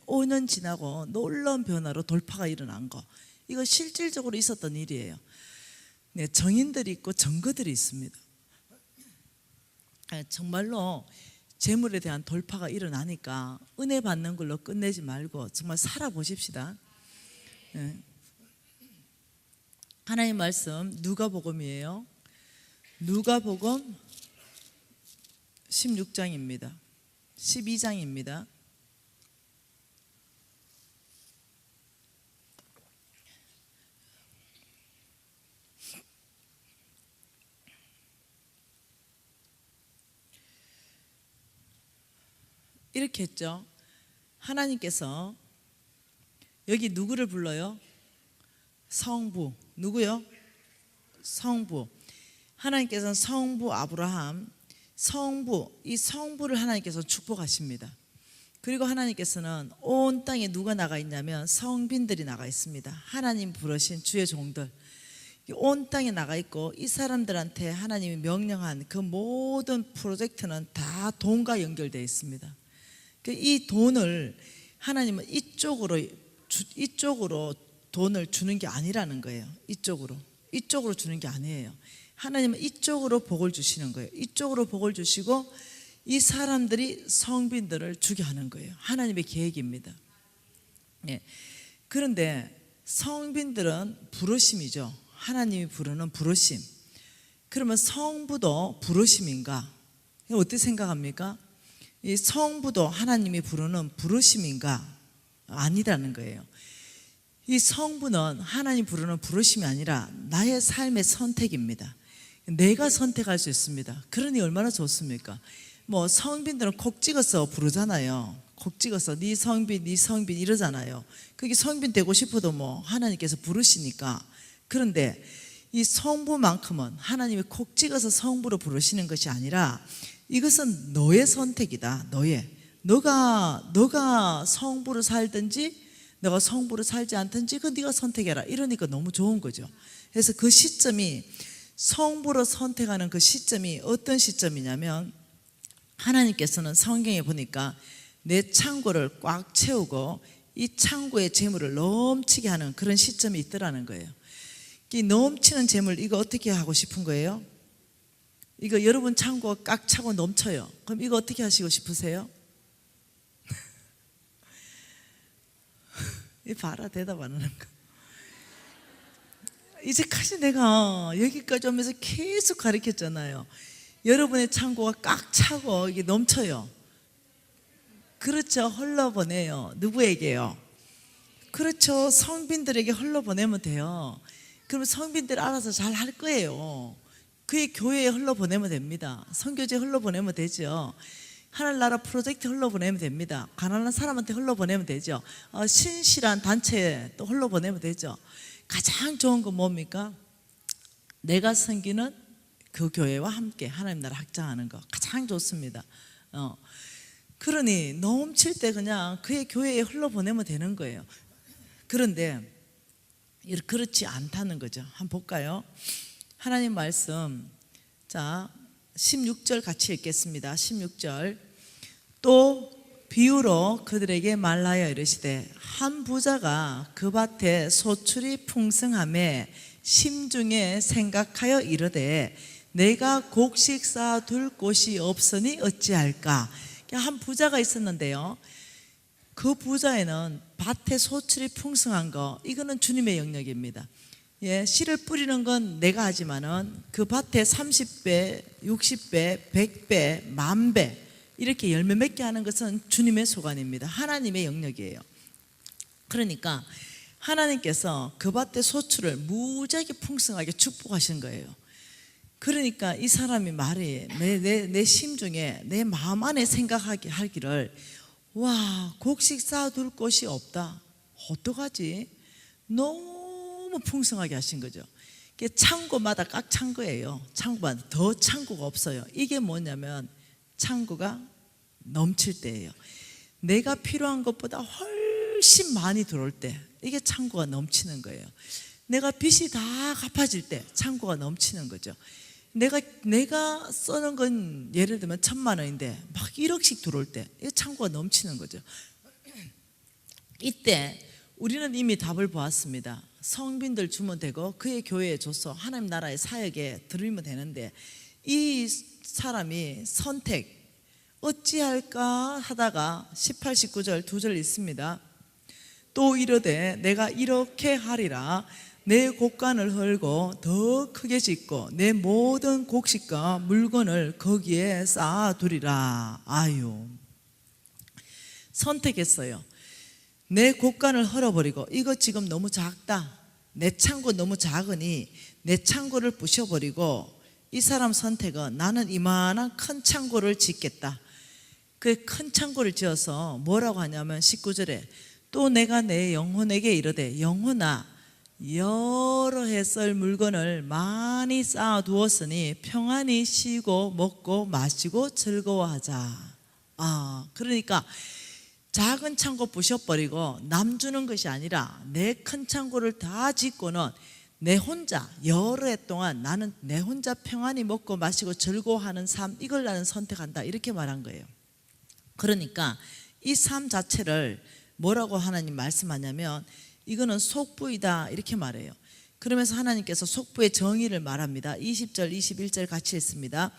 5년 지나고 놀라운 변화로 돌파가 일어난 거, 이거 실질적으로 있었던 일이에요. 정인들이 있고 증거들이 있습니다. 정말로 재물에 대한 돌파가 일어나니까 은혜 받는 걸로 끝내지 말고 정말 살아보십시다. 하나님 말씀 누가복음이에요. 누가복음 16장입니다. 12장입니다. 이렇게 했죠. 하나님께서 여기 누구를 불러요? 성부. 누구요? 성부. 하나님께서는 성부 아브라함, 이 성부를 하나님께서 축복하십니다. 그리고 하나님께서는 온 땅에 누가 나가 있냐면 성빈들이 나가 있습니다. 하나님 부르신 주의 종들 온 땅에 나가 있고, 이 사람들한테 하나님이 명령한 그 모든 프로젝트는 다 돈과 연결되어 있습니다. 이 돈을 하나님은 이쪽으로 돈을 주는 게 아니라는 거예요. 이쪽으로 주는 게 아니에요. 하나님은 이쪽으로 복을 주시는 거예요. 이쪽으로 복을 주시고 이 사람들이 성빈들을 주게 하는 거예요. 하나님의 계획입니다. 그런데 성빈들은 부르심이죠. 하나님이 부르는 부르심. 그러면 성부도 부르심인가? 어떻게 생각합니까? 이 성부도 하나님이 부르는 부르심인가? 아니라는 거예요. 이 성부는 하나님 부르는 부르심이 아니라 나의 삶의 선택입니다. 내가 선택할 수 있습니다. 그러니 얼마나 좋습니까? 성빈들은 콕 찍어서 부르잖아요. 곡 찍어서 네 성빈 이러잖아요. 그게 성빈 되고 싶어도 뭐 하나님께서 부르시니까. 그런데 이 성부만큼은 하나님이 곡 찍어서 성부로 부르시는 것이 아니라 이것은 너의 선택이다. 너가 성부로 살든지 너가 성부로 살지 않든지 그건 네가 선택해라. 이러니까 너무 좋은 거죠. 그래서 그 시점이, 성부로 선택하는 그 시점이 어떤 시점이냐면, 하나님께서는 성경에 보니까 내 창고를 꽉 채우고 이 창고의 재물을 넘치게 하는 그런 시점이 있더라는 거예요. 이 넘치는 재물, 이거 어떻게 하고 싶은 거예요? 이거 여러분 창고가 꽉 차고 넘쳐요. 그럼 이거 어떻게 하시고 싶으세요? 이 봐라, 대답 안 하는 거. 이제까지 내가 여기까지 오면서 계속 가르쳤잖아요. 여러분의 창고가 꽉 차고 이게 넘쳐요. 그렇죠. 흘러보내요. 누구에게요? 그렇죠. 성빈들에게 흘러보내면 돼요. 그러면 성빈들 알아서 잘 할 거예요. 그의 교회에 흘러보내면 됩니다. 선교지에 흘러보내면 되죠. 하늘나라 프로젝트 흘러보내면 됩니다. 가난한 사람한테 흘러보내면 되죠. 신실한 단체에 또 흘러보내면 되죠. 가장 좋은 건 뭡니까? 내가 섬기는 그 교회와 함께 하나님 나라 확장하는 거 가장 좋습니다. 그러니 넘칠 때 그냥 그의 교회에 흘러보내면 되는 거예요. 그런데 그렇지 않다는 거죠. 한번 볼까요? 하나님 말씀, 자 16절 같이 읽겠습니다. 16절. 또 비유로 그들에게 말하여 이르시되, 한 부자가 그 밭에 소출이 풍성함에 심중에 생각하여 이르되, 내가 곡식 쌓아둘 곳이 없으니 어찌할까? 한 부자가 있었는데요, 그 부자에는 밭에 소출이 풍성한 거, 이거는 주님의 영역입니다. 씨를 뿌리는 건 내가 하지만은 그 밭에 30배, 60배, 100배, 10,000배 이렇게 열매 맺게 하는 것은 주님의 소관입니다. 하나님의 영역이에요. 그러니까 하나님께서 그 밭의 소출을 무지하게 풍성하게 축복하신 거예요. 그러니까 이 사람이 말이 내 심중에 내 마음 안에 생각하게 하기를, 와, 곡식 쌓아둘 곳이 없다. 어떡하지? 너무 풍성하게 하신 거죠. 창고마다 꽉 찬 거예요. 창고마다 더 창고가 없어요. 이게 뭐냐면 창고가 넘칠 때예요. 내가 필요한 것보다 훨씬 많이 들어올 때, 이게 창고가 넘치는 거예요. 내가 빚이 다 갚아질 때 창고가 넘치는 거죠. 내가 쓰는 건 예를 들면 1,000만 원인데 막 1억씩 들어올 때, 이게 창고가 넘치는 거죠. 이때 우리는 이미 답을 보았습니다. 성빈들 주면 되고 그의 교회에 줘서 하나님 나라의 사역에 들으면 되는데, 이 사람이 선택 어찌할까 하다가 18, 19절 두 절 있습니다. 또 이르되 내가 이렇게 하리라, 내 곡간을 헐고 더 크게 짓고 내 모든 곡식과 물건을 거기에 쌓아두리라. 아유, 선택했어요. 내 곡간을 헐어버리고, 이거 지금 너무 작다, 내 창고 너무 작으니 내 창고를 부셔버리고, 이 사람 선택은 나는 이만한 큰 창고를 짓겠다. 그 큰 창고를 지어서 뭐라고 하냐면 19절에 또 내가 내 영혼에게 이르되, 영혼아, 여러 해 쓸 물건을 많이 쌓아두었으니 평안히 쉬고 먹고 마시고 즐거워하자. 그러니까 작은 창고 부셔버리고 남 주는 것이 아니라 내 큰 창고를 다 짓고는 내 혼자 여러 해 동안 나는 내 혼자 평안히 먹고 마시고 즐거워하는 삶, 이걸 나는 선택한다, 이렇게 말한 거예요. 그러니까 이 삶 자체를 뭐라고 하나님 말씀하냐면, 이거는 속부이다, 이렇게 말해요. 그러면서 하나님께서 속부의 정의를 말합니다. 20절 21절 같이 읽습니다.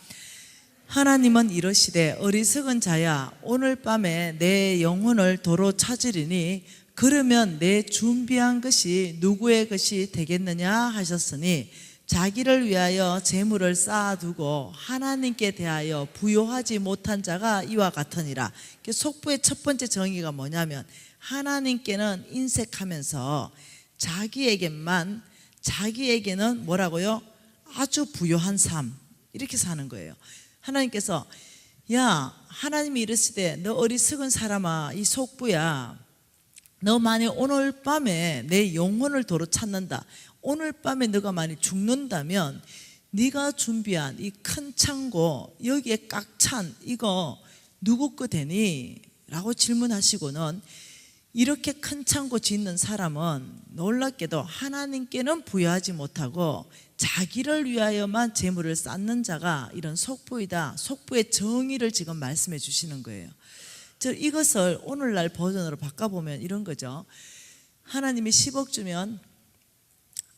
하나님은 이러시되, 어리석은 자야, 오늘 밤에 내 영혼을 도로 찾으리니 그러면 내 준비한 것이 누구의 것이 되겠느냐 하셨으니, 자기를 위하여 재물을 쌓아두고 하나님께 대하여 부요하지 못한 자가 이와 같으니라. 속부의 첫 번째 정의가 뭐냐면, 하나님께는 인색하면서 자기에게는 뭐라고요? 아주 부요한 삶, 이렇게 사는 거예요. 하나님께서 야, 하나님이 이르시되 너 어리석은 사람아, 이 속부야, 너 만일 오늘 밤에 내 영혼을 도로 찾는다, 오늘 밤에 너가 만일 죽는다면 네가 준비한 이 큰 창고 여기에 꽉 찬 이거 누구 거 되니? 라고 질문하시고는, 이렇게 큰 창고 짓는 사람은 놀랍게도 하나님께는 부여하지 못하고 자기를 위하여만 재물을 쌓는 자가 이런 속부이다. 속부의 정의를 지금 말씀해 주시는 거예요. 이것을 오늘날 버전으로 바꿔보면 이런 거죠. 하나님이 10억 주면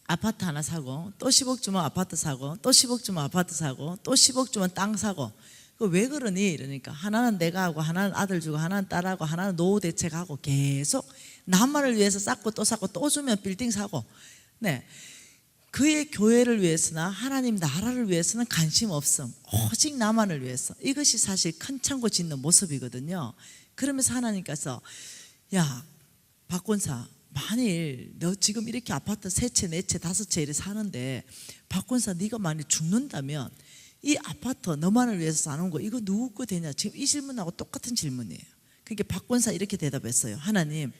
아파트 하나 사고, 또 10억 주면 아파트 사고, 또 10억 주면 아파트 사고, 또 10억 주면 땅 사고. 왜 그러니? 이러니까 하나는 내가 하고, 하나는 아들 주고, 하나는 딸하고, 하나는 노후 대책하고, 계속 나만을 위해서 쌓고 또 쌓고, 또 주면 빌딩 사고. 네, 그의 교회를 위해서나 하나님 나라를 위해서는 관심 없음. 오직 나만을 위해서. 이것이 사실 큰 창고 짓는 모습이거든요. 그러면서 하나님께서, 야, 박권사, 만일 너 지금 이렇게 아파트 3채, 4채, 5채 이렇게 사는데 박권사 네가 만일 죽는다면 이 아파트 너만을 위해서 사는 거 이거 누구 거 되냐? 지금 이 질문하고 똑같은 질문이에요. 그러니까 박권사 이렇게 대답했어요. 하나님,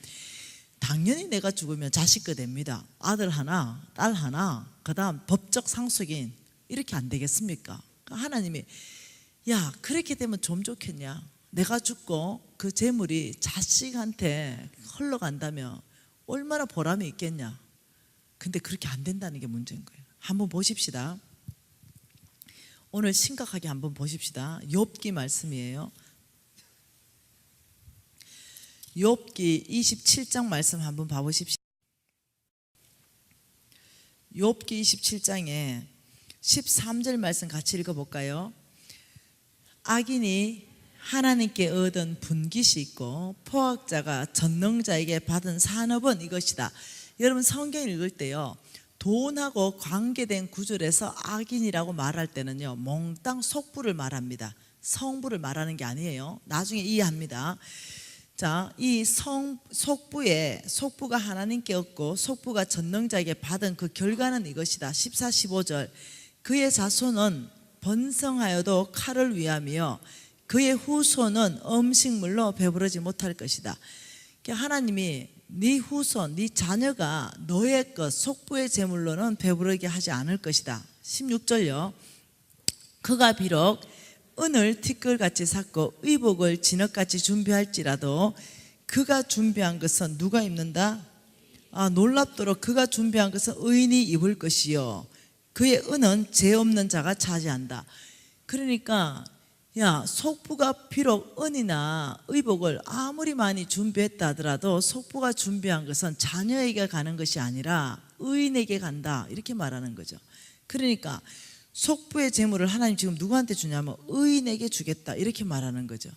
당연히 내가 죽으면 자식 거 됩니다. 아들 하나, 딸 하나, 그 다음 법적 상속인, 이렇게 안 되겠습니까? 하나님이, 야, 그렇게 되면 좀 좋겠냐? 내가 죽고 그 재물이 자식한테 흘러간다면 얼마나 보람이 있겠냐? 근데 그렇게 안 된다는 게 문제인 거예요. 한번 보십시다. 오늘 심각하게 한번 보십시다. 욥기 말씀이에요. 욥기 27장 말씀 한번 봐보십시오. 욥기 27장에 13절 말씀 같이 읽어볼까요? 악인이 하나님께 얻은 분깃이 있고 포악자가 전능자에게 받은 산업은 이것이다. 여러분 성경 읽을 때요, 돈하고 관계된 구절에서 악인이라고 말할 때는요, 몽땅 속부를 말합니다. 성부를 말하는 게 아니에요. 나중에 이해합니다. 자, 이 속부가 하나님께 얻고 속부가 전능자에게 받은 그 결과는 이것이다. 14, 15절. 그의 자손은 번성하여도 칼을 위하며 그의 후손은 음식물로 배부르지 못할 것이다. 하나님이 네 후손, 네 자녀가 너의 것, 속부의 재물로는 배부르게 하지 않을 것이다. 16절요. 그가 비록 은을 티끌같이 샀고 의복을 진흙같이 준비할지라도 그가 준비한 것은 누가 입는다? 놀랍도록 그가 준비한 것은 의인이 입을 것이요 그의 은은 죄 없는 자가 차지한다. 그러니까 야, 속부가 비록 은이나 의복을 아무리 많이 준비했다 하더라도 속부가 준비한 것은 자녀에게 가는 것이 아니라 의인에게 간다, 이렇게 말하는 거죠. 그러니까 속부의 재물을 하나님 지금 누구한테 주냐면 의인에게 주겠다, 이렇게 말하는 거죠.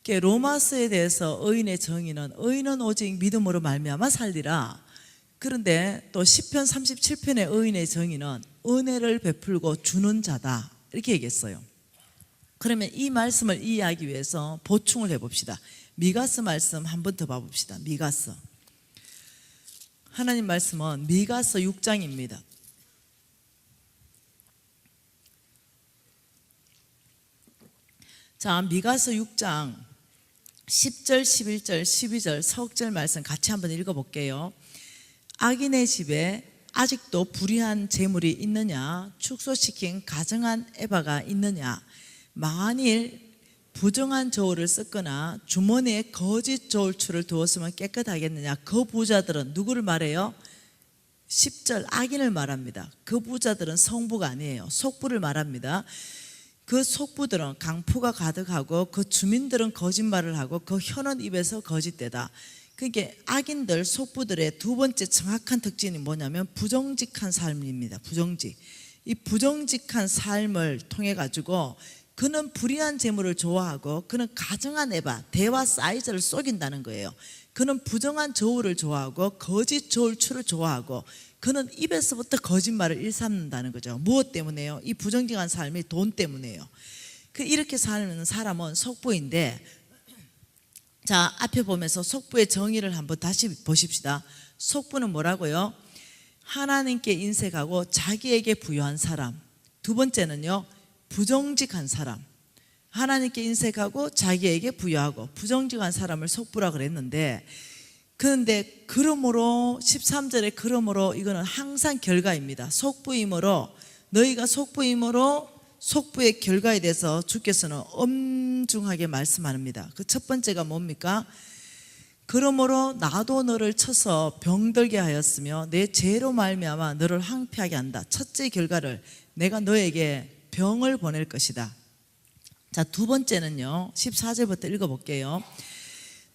로마서에 대해서 의인의 정의는 의인은 오직 믿음으로 말미암아 살리라. 그런데 또 시편 37편의 의인의 정의는 은혜를 베풀고 주는 자다, 이렇게 얘기했어요. 그러면 이 말씀을 이해하기 위해서 보충을 해봅시다. 미가서 말씀 한 번 더 봐봅시다. 미가서, 하나님 말씀은 미가서 6장입니다. 자, 미가서 6장 10절, 11절, 12절, 석절 말씀 같이 한번 읽어볼게요. 악인의 집에 아직도 불의한 재물이 있느냐? 축소시킨 가증한 에바가 있느냐? 만일 부정한 저울을 썼거나 주머니에 거짓 저울추를 두었으면 깨끗하겠느냐? 그 부자들은 누구를 말해요? 10절 악인을 말합니다. 그 부자들은 성부가 아니에요. 속부를 말합니다. 그 속부들은 강포가 가득하고 그 주민들은 거짓말을 하고 그 혀는 입에서 거짓되다. 그러니까 악인들, 속부들의 두 번째 정확한 특징이 뭐냐면 부정직한 삶입니다. 부정직. 이 부정직한 삶을 통해 가지고 그는 불의한 재물을 좋아하고 그는 가증한 에바, 대화 사이즈를 속인다는 거예요. 그는 부정한 저울을 좋아하고 거짓 저울추를 좋아하고 그는 입에서부터 거짓말을 일삼는다는 거죠. 무엇 때문에요? 이 부정직한 삶이 돈 때문에요. 이렇게 사는 사람은 속부인데, 자, 앞에 보면서 속부의 정의를 한번 다시 보십시다. 속부는 뭐라고요? 하나님께 인색하고 자기에게 부여한 사람. 두 번째는요, 부정직한 사람. 하나님께 인색하고 자기에게 부여하고 부정직한 사람을 속부라 그랬는데, 그런데 그러므로 13절에 그러므로 이거는 항상 결과입니다. 속부임으로, 너희가 속부임으로 속부의 결과에 대해서 주께서는 엄중하게 말씀합니다. 그 첫 번째가 뭡니까? 그러므로 나도 너를 쳐서 병들게 하였으며 내 죄로 말미암아 너를 황폐하게 한다. 첫째 결과를, 내가 너에게 병을 보낼 것이다. 자, 두 번째는요, 14절부터 읽어볼게요.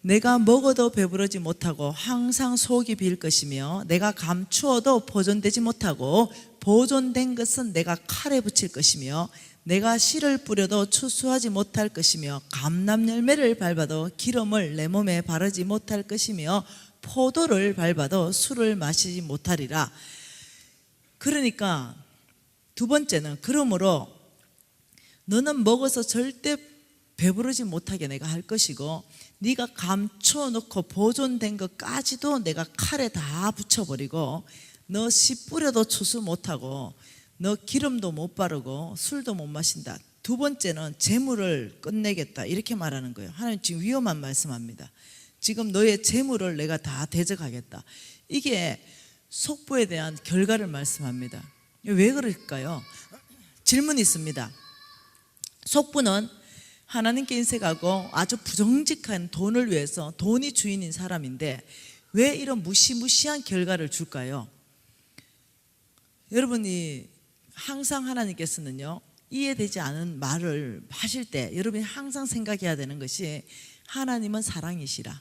내가 먹어도 배부르지 못하고 항상 속이 비일 것이며 내가 감추어도 보존되지 못하고 보존된 것은 내가 칼에 붙일 것이며 내가 씨를 뿌려도 추수하지 못할 것이며 감람열매를 밟아도 기름을 내 몸에 바르지 못할 것이며 포도를 밟아도 술을 마시지 못하리라. 그러니까 두 번째는, 그러므로 너는 먹어서 절대 배부르지 못하게 내가 할 것이고 네가 감추어 놓고 보존된 것까지도 내가 칼에 다 붙여버리고 너 씨 뿌려도 추수 못하고 너 기름도 못 바르고 술도 못 마신다. 두 번째는 재물을 끝내겠다, 이렇게 말하는 거예요. 하나님 지금 위험한 말씀합니다. 지금 너의 재물을 내가 다 대적하겠다. 이게 속부에 대한 결과를 말씀합니다. 왜 그럴까요? 질문이 있습니다. 속부는 하나님께 인색하고 아주 부정직한 돈을 위해서, 돈이 주인인 사람인데 왜 이런 무시무시한 결과를 줄까요? 여러분이 항상 하나님께서는요, 이해되지 않은 말을 하실 때 여러분이 항상 생각해야 되는 것이, 하나님은 사랑이시라.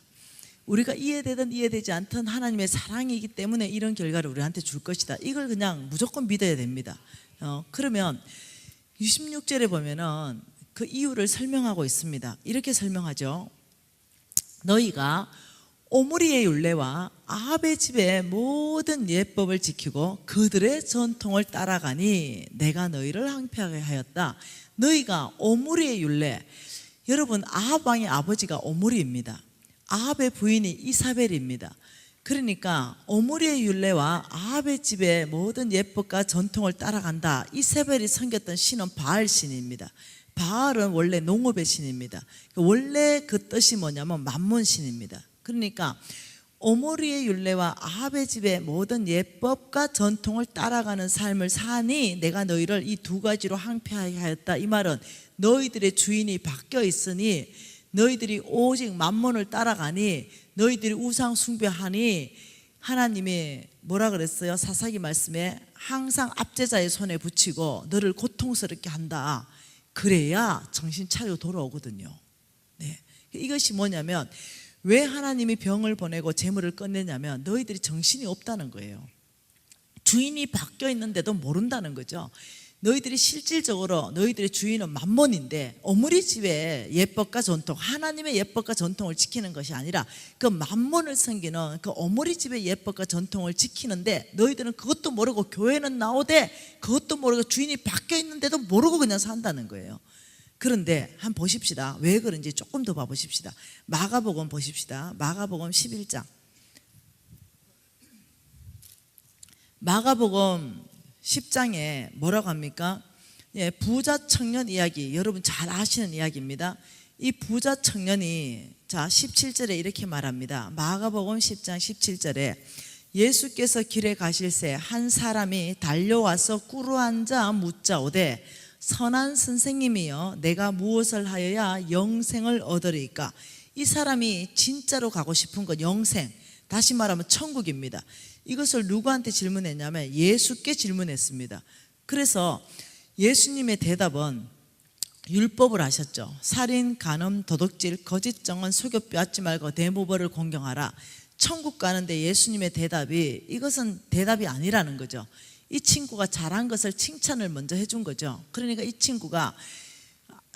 우리가 이해되든 이해되지 않든 하나님의 사랑이기 때문에 이런 결과를 우리한테 줄 것이다. 이걸 그냥 무조건 믿어야 됩니다. 그러면 66절에 보면은 그 이유를 설명하고 있습니다. 이렇게 설명하죠. 너희가 오므리의 율례와 아합의 집의 모든 예법을 지키고 그들의 전통을 따라가니 내가 너희를 황폐하게 하였다. 너희가 오므리의 율례, 여러분 아합 왕의 아버지가 오므리입니다. 아합의 부인이 이사벨입니다. 그러니까 오므리의 율례와 아합의 집의 모든 예법과 전통을 따라간다. 이사벨이 섬겼던 신은 바알 신입니다. 바알은 원래 농업의 신입니다. 원래 그 뜻이 뭐냐면 만몬 신입니다. 그러니까 오므리의 율례와 아합의 집의 모든 예법과 전통을 따라가는 삶을 사니 내가 너희를 이 두 가지로 황폐하게 하였다. 이 말은 너희들의 주인이 바뀌어 있으니, 너희들이 오직 만몬을 따라가니, 너희들이 우상 숭배하니 하나님이 뭐라 그랬어요? 사사기 말씀에 항상 압제자의 손에 붙이고 너를 고통스럽게 한다. 그래야 정신 차리고 돌아오거든요. 네. 이것이 뭐냐면, 왜 하나님이 병을 보내고 재물을 끝내냐면 너희들이 정신이 없다는 거예요. 주인이 바뀌어 있는데도 모른다는 거죠. 너희들이 실질적으로 너희들의 주인은 만몬인데 오므리 집의 예법과 전통, 하나님의 예법과 전통을 지키는 것이 아니라 그 만몬을 섬기는 그 오므리 집의 예법과 전통을 지키는데 너희들은 그것도 모르고 교회는 나오되 그것도 모르고 주인이 바뀌어 있는데도 모르고 그냥 산다는 거예요. 그런데 한번 보십시다. 왜 그런지 조금 더 봐보십시다. 마가복음 보십시다. 마가복음 11장. 마가복음 10장에 뭐라고 합니까? 예, 부자 청년 이야기, 여러분 잘 아시는 이야기입니다. 이 부자 청년이, 자 17절에 이렇게 말합니다. 마가복음 10장 17절에 예수께서 길에 가실새 한 사람이 달려와서 꿇어앉아 묻자오되 선한 선생님이여 내가 무엇을 하여야 영생을 얻으리까? 이 사람이 진짜로 가고 싶은 건 영생, 다시 말하면 천국입니다. 이것을 누구한테 질문했냐면 예수께 질문했습니다. 그래서 예수님의 대답은 율법을 하셨죠. 살인, 간음, 도둑질, 거짓 증언, 속여 빼앗지 말고 대모벌을 공경하라. 천국 가는데 예수님의 대답이, 이것은 대답이 아니라는 거죠. 이 친구가 잘한 것을 칭찬을 먼저 해준 거죠. 그러니까 이 친구가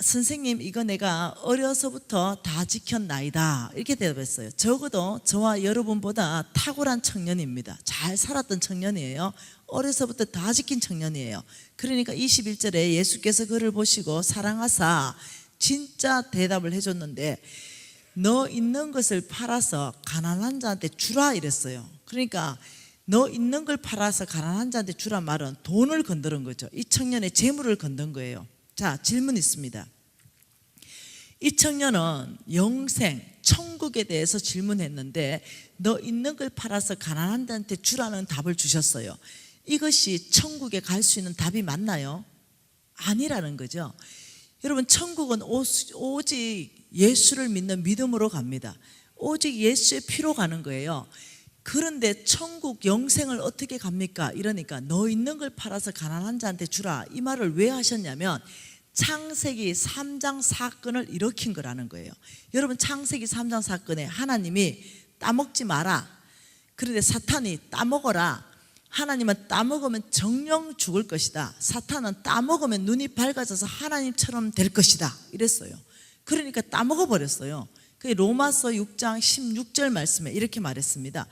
선생님 이거 내가 어려서부터 다 지켰나이다 이렇게 대답했어요. 적어도 저와 여러분보다 탁월한 청년입니다. 잘 살았던 청년이에요. 어려서부터 다 지킨 청년이에요. 그러니까 21절에 예수께서 그를 보시고 사랑하사 진짜 대답을 해줬는데 너 있는 것을 팔아서 가난한 자한테 주라 이랬어요. 그러니까 너 있는 걸 팔아서 가난한 자한테 주란 말은 돈을 건드린 거죠. 이 청년의 재물을 건든 거예요. 자, 질문 있습니다. 이 청년은 영생, 천국에 대해서 질문했는데 너 있는 걸 팔아서 가난한 자한테 주라는 답을 주셨어요. 이것이 천국에 갈 수 있는 답이 맞나요? 아니라는 거죠. 여러분, 천국은 오직 예수를 믿는 믿음으로 갑니다. 오직 예수의 피로 가는 거예요. 그런데 천국 영생을 어떻게 갑니까? 이러니까 너 있는 걸 팔아서 가난한 자한테 주라, 이 말을 왜 하셨냐면 창세기 3장 사건을 일으킨 거라는 거예요. 여러분, 창세기 3장 사건에 하나님이 따먹지 마라, 그런데 사탄이 따먹어라. 하나님은 따먹으면 정령 죽을 것이다, 사탄은 따먹으면 눈이 밝아져서 하나님처럼 될 것이다, 이랬어요. 그러니까 따먹어 버렸어요. 로마서 6장 16절 말씀에 이렇게 말했습니다.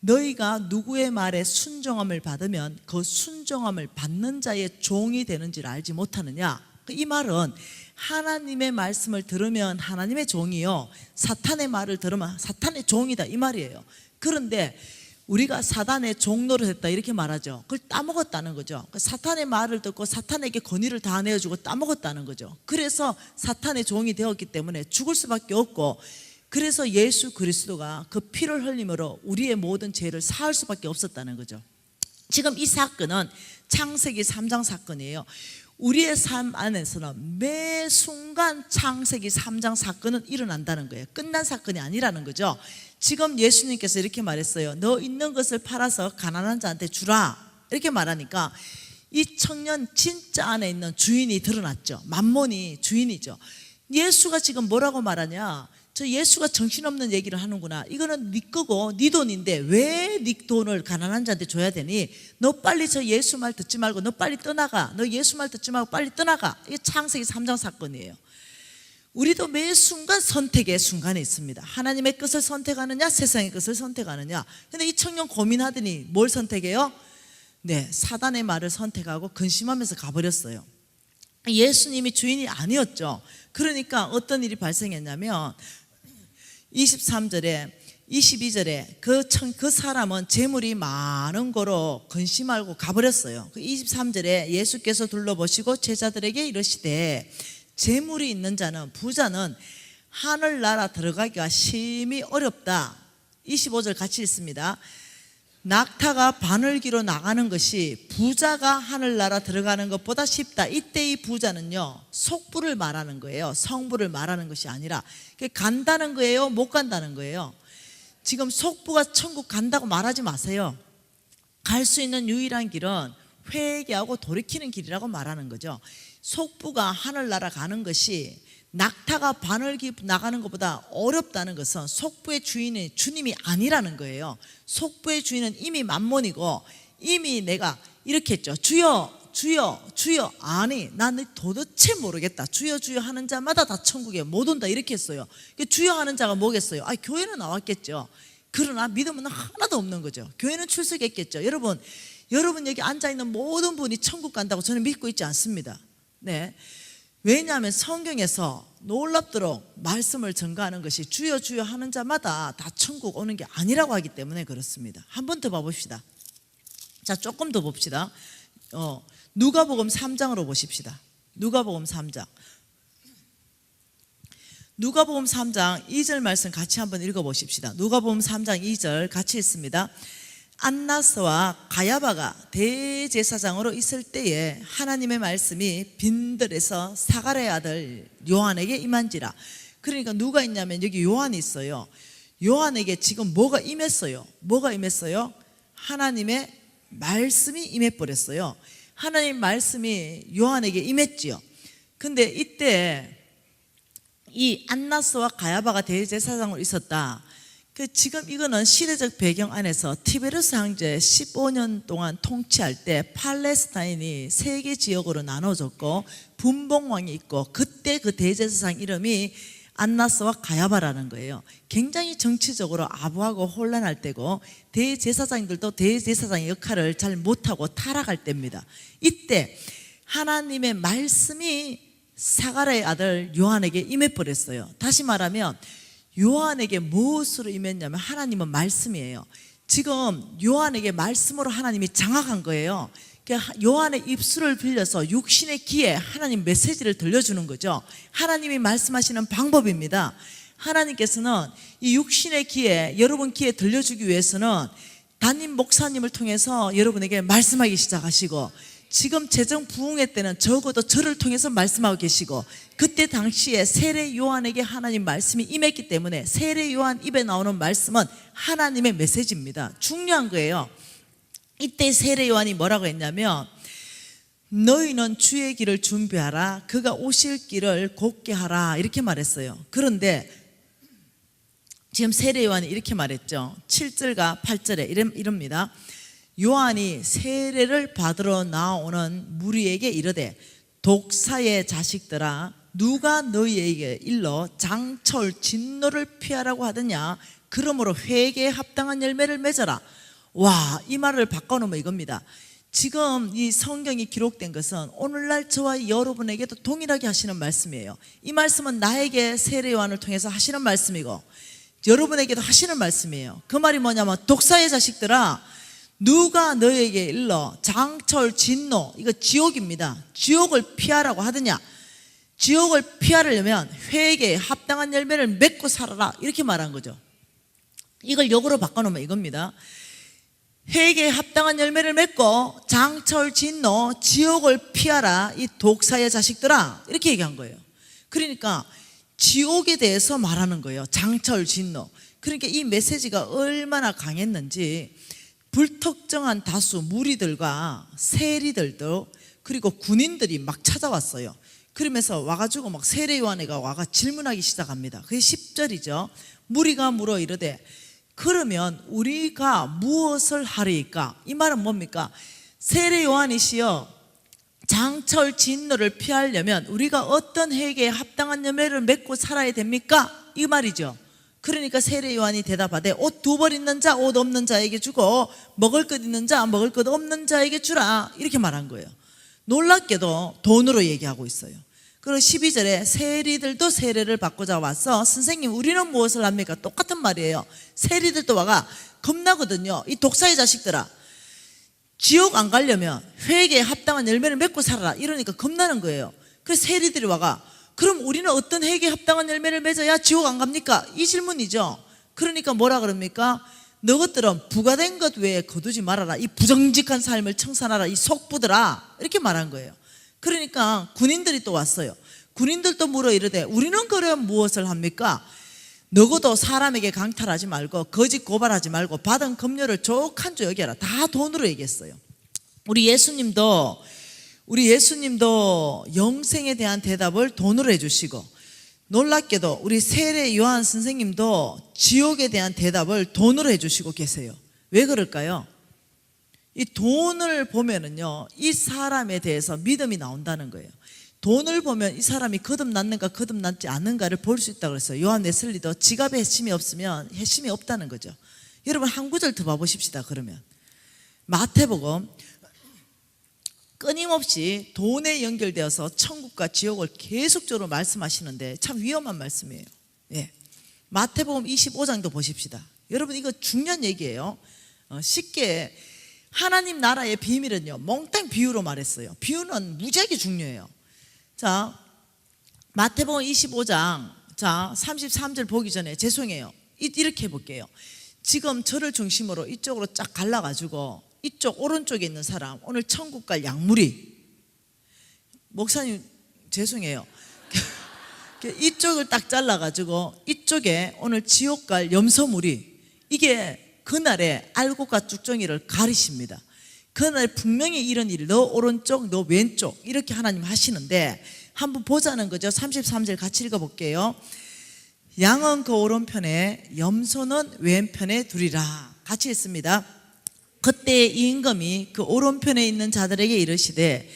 너희가 누구의 말에 순종함을 받으면 그 순종함을 받는 자의 종이 되는 줄 알지 못하느냐. 이 말은 하나님의 말씀을 들으면 하나님의 종이요, 사탄의 말을 들으면 사탄의 종이다, 이 말이에요. 그런데 우리가 사단의 종노릇 했다, 이렇게 말하죠. 그걸 따먹었다는 거죠. 사탄의 말을 듣고 사탄에게 권위를 다 내어주고 따먹었다는 거죠. 그래서 사탄의 종이 되었기 때문에 죽을 수밖에 없고, 그래서 예수 그리스도가 그 피를 흘림으로 우리의 모든 죄를 사할 수밖에 없었다는 거죠. 지금 이 사건은 창세기 3장 사건이에요. 우리의 삶 안에서는 매 순간 창세기 3장 사건은 일어난다는 거예요. 끝난 사건이 아니라는 거죠. 지금 예수님께서 이렇게 말했어요. 너 있는 것을 팔아서 가난한 자한테 주라, 이렇게 말하니까 이 청년 진짜 안에 있는 주인이 드러났죠. 만몬이 주인이죠. 예수가 지금 뭐라고 말하냐, 저 예수가 정신없는 얘기를 하는구나, 이거는 네 거고 네 돈인데 왜 네 돈을 가난한 자한테 줘야 되니, 너 빨리 저 예수 말 듣지 말고 너 빨리 떠나가, 너 예수 말 듣지 말고 빨리 떠나가. 이게 창세기 3장 사건이에요. 우리도 매 순간 선택의 순간에 있습니다. 하나님의 뜻을 선택하느냐, 세상의 뜻을 선택하느냐. 근데 이 청년 고민하더니 뭘 선택해요? 네, 사단의 말을 선택하고 근심하면서 가버렸어요. 예수님이 주인이 아니었죠. 그러니까 어떤 일이 발생했냐면 23절에 22절에 그 사람은 재물이 많은 거로 근심하고 가버렸어요. 23절에 예수께서 둘러보시고 제자들에게 이르시되 재물이 있는 자는, 부자는 하늘나라 들어가기가 심히 어렵다. 25절 같이 읽습니다. 낙타가 바늘기로 나가는 것이 부자가 하늘나라 들어가는 것보다 쉽다. 이때 이 부자는요, 속부를 말하는 거예요. 성부를 말하는 것이 아니라 간다는 거예요, 못 간다는 거예요. 지금 속부가 천국 간다고 말하지 마세요. 갈 수 있는 유일한 길은 회개하고 돌이키는 길이라고 말하는 거죠. 속부가 하늘나라 가는 것이 낙타가 바늘기 나가는 것보다 어렵다는 것은 속부의 주인이 주님이 아니라는 거예요. 속부의 주인은 이미 만몬이고, 이미 내가 이렇게 했죠. 주여 주여 주여. 아니, 나는 도대체 모르겠다. 주여 주여 하는 자마다 다 천국에 못 온다, 이렇게 했어요. 주여 하는 자가 뭐겠어요? 교회는 나왔겠죠. 그러나 믿음은 하나도 없는 거죠. 교회는 출석했겠죠. 여러분 여기 앉아있는 모든 분이 천국 간다고 저는 믿고 있지 않습니다. 네. 왜냐하면 성경에서 놀랍도록 말씀을 전가하는 것이 주여 주여 하는 자마다 다 천국 오는 게 아니라고 하기 때문에 그렇습니다. 한 번 더 봐봅시다. 자, 조금 더 봅시다. 누가복음 3장으로 보십시다. 누가복음 3장. 누가복음 3장 2절 말씀 같이 한번 읽어보십시다. 누가복음 3장 2절 같이 읽습니다. 안나스와 가야바가 대제사장으로 있을 때에 하나님의 말씀이 빈들에서 사가랴의 아들 요한에게 임한지라. 그러니까 누가 있냐면 여기 요한이 있어요. 요한에게 지금 뭐가 임했어요? 뭐가 임했어요? 하나님의 말씀이 임해버렸어요. 하나님 말씀이 요한에게 임했지요. 근데 이때 이 안나스와 가야바가 대제사장으로 있었다. 지금 이거는 시대적 배경 안에서 티베르스 황제 15년 동안 통치할 때 팔레스타인이 세 개 지역으로 나눠졌고 분봉왕이 있고, 그때 그 대제사장 이름이 안나스와 가야바라는 거예요. 굉장히 정치적으로 아부하고 혼란할 때고, 대제사장들도 대제사장의 역할을 잘 못하고 타락할 때입니다. 이때 하나님의 말씀이 사가랴의 아들 요한에게 임해버렸어요. 다시 말하면 요한에게 무엇으로 임했냐면 하나님은 말씀이에요. 지금 요한에게 말씀으로 하나님이 장악한 거예요. 요한의 입술을 빌려서 육신의 귀에 하나님 메시지를 들려주는 거죠. 하나님이 말씀하시는 방법입니다. 하나님께서는 이 육신의 귀에, 여러분 귀에 들려주기 위해서는 담임 목사님을 통해서 여러분에게 말씀하기 시작하시고, 지금 재정 부흥회 때는 적어도 저를 통해서 말씀하고 계시고, 그때 당시에 세례 요한에게 하나님 말씀이 임했기 때문에 세례 요한 입에 나오는 말씀은 하나님의 메시지입니다. 중요한 거예요. 이때 세례 요한이 뭐라고 했냐면, 너희는 주의 길을 준비하라, 그가 오실 길을 곧게 하라, 이렇게 말했어요. 그런데 지금 세례 요한이 이렇게 말했죠. 7절과 8절에 이럽니다. 요한이 세례를 받으러 나오는 무리에게 이르되, 독사의 자식들아, 누가 너희에게 일러 장철 진노를 피하라고 하더냐? 그러므로 회개에 합당한 열매를 맺어라. 와, 이 말을 바꿔놓으면 이겁니다. 지금 이 성경이 기록된 것은 오늘날 저와 여러분에게도 동일하게 하시는 말씀이에요. 이 말씀은 나에게 세례 요한을 통해서 하시는 말씀이고 여러분에게도 하시는 말씀이에요. 그 말이 뭐냐면, 독사의 자식들아, 누가 너에게 일러 장철 진노, 이거 지옥입니다. 지옥을 피하라고 하더냐? 지옥을 피하려면 회개에 합당한 열매를 맺고 살아라, 이렇게 말한 거죠. 이걸 역으로 바꿔놓으면 이겁니다. 회개에 합당한 열매를 맺고 장철 진노, 지옥을 피하라, 이 독사의 자식들아, 이렇게 얘기한 거예요. 그러니까 지옥에 대해서 말하는 거예요. 장철 진노. 그러니까 이 메시지가 얼마나 강했는지, 불특정한 다수 무리들과 세리들도 그리고 군인들이 막 찾아왔어요. 그러면서 와가지고 막 세례 요한에게 와가 질문하기 시작합니다. 그게 10절이죠. 무리가 물어 이르되, 그러면 우리가 무엇을 하리이까? 이 말은 뭡니까? 세례 요한이시여, 장철 진노를 피하려면 우리가 어떤 회개에 합당한 열매를 맺고 살아야 됩니까? 이 말이죠. 그러니까 세례 요한이 대답하되, 옷 2벌 있는 자 옷 없는 자에게 주고 먹을 것 있는 자 먹을 것 없는 자에게 주라, 이렇게 말한 거예요. 놀랍게도 돈으로 얘기하고 있어요. 그리고 12절에 세리들도 세례를 받고자 와서, 선생님 우리는 무엇을 합니까? 똑같은 말이에요. 세리들도 와가 겁나거든요. 이 독사의 자식들아, 지옥 안 가려면 회개에 합당한 열매를 맺고 살아라, 이러니까 겁나는 거예요. 그래서 세리들이 와가, 그럼 우리는 어떤 회개에 합당한 열매를 맺어야 지옥 안 갑니까? 이 질문이죠. 그러니까 뭐라 그럽니까? 너것들은 부가된 것 외에 거두지 말아라, 이 부정직한 삶을 청산하라, 이 속부들아, 이렇게 말한 거예요. 그러니까 군인들이 또 왔어요. 군인들도 물어 이르되, 우리는 그럼 무엇을 합니까? 너고도 사람에게 강탈하지 말고 거짓 고발하지 말고 받은 급료를 족한 줄 여겨라. 다 돈으로 얘기했어요. 우리 예수님도 영생에 대한 대답을 돈으로 해주시고, 놀랍게도 우리 세례 요한 선생님도 지옥에 대한 대답을 돈으로 해주시고 계세요. 왜 그럴까요? 이 돈을 보면은요, 이 사람에 대해서 믿음이 나온다는 거예요. 돈을 보면 이 사람이 거듭났는가 거듭났지 않는가를 볼 수 있다고 그랬어요. 요한 웨슬리도 지갑에 핵심이 없으면 핵심이 없다는 거죠. 여러분 한 구절 더 봐보십시다. 그러면 마태복음, 끊임없이 돈에 연결되어서 천국과 지옥을 계속적으로 말씀하시는데 참 위험한 말씀이에요. 예. 마태복음 25장도 보십시다. 여러분 이거 중요한 얘기예요. 쉽게 하나님 나라의 비밀은요, 몽땅 비유로 말했어요. 비유는 무지하게 중요해요. 자, 마태복음 25장, 자 33절 보기 전에 죄송해요. 이렇게 해볼게요. 지금 저를 중심으로 이쪽으로 쫙 갈라가지고 이쪽 오른쪽에 있는 사람, 오늘 천국 갈 양무리. 목사님 죄송해요. 이쪽을 딱 잘라가지고 이쪽에 오늘 지옥 갈 염소무리. 이게 그날의 알곡과 쭉정이를 가리십니다. 그날 분명히 이런 일, 너 오른쪽 너 왼쪽 이렇게 하나님 하시는데 한번 보자는 거죠. 33절 같이 읽어볼게요. 양은 그 오른편에 염소는 왼편에 두리라. 같이 읽습니다. 그때 이 임금이 그 오른편에 있는 자들에게 이르시되,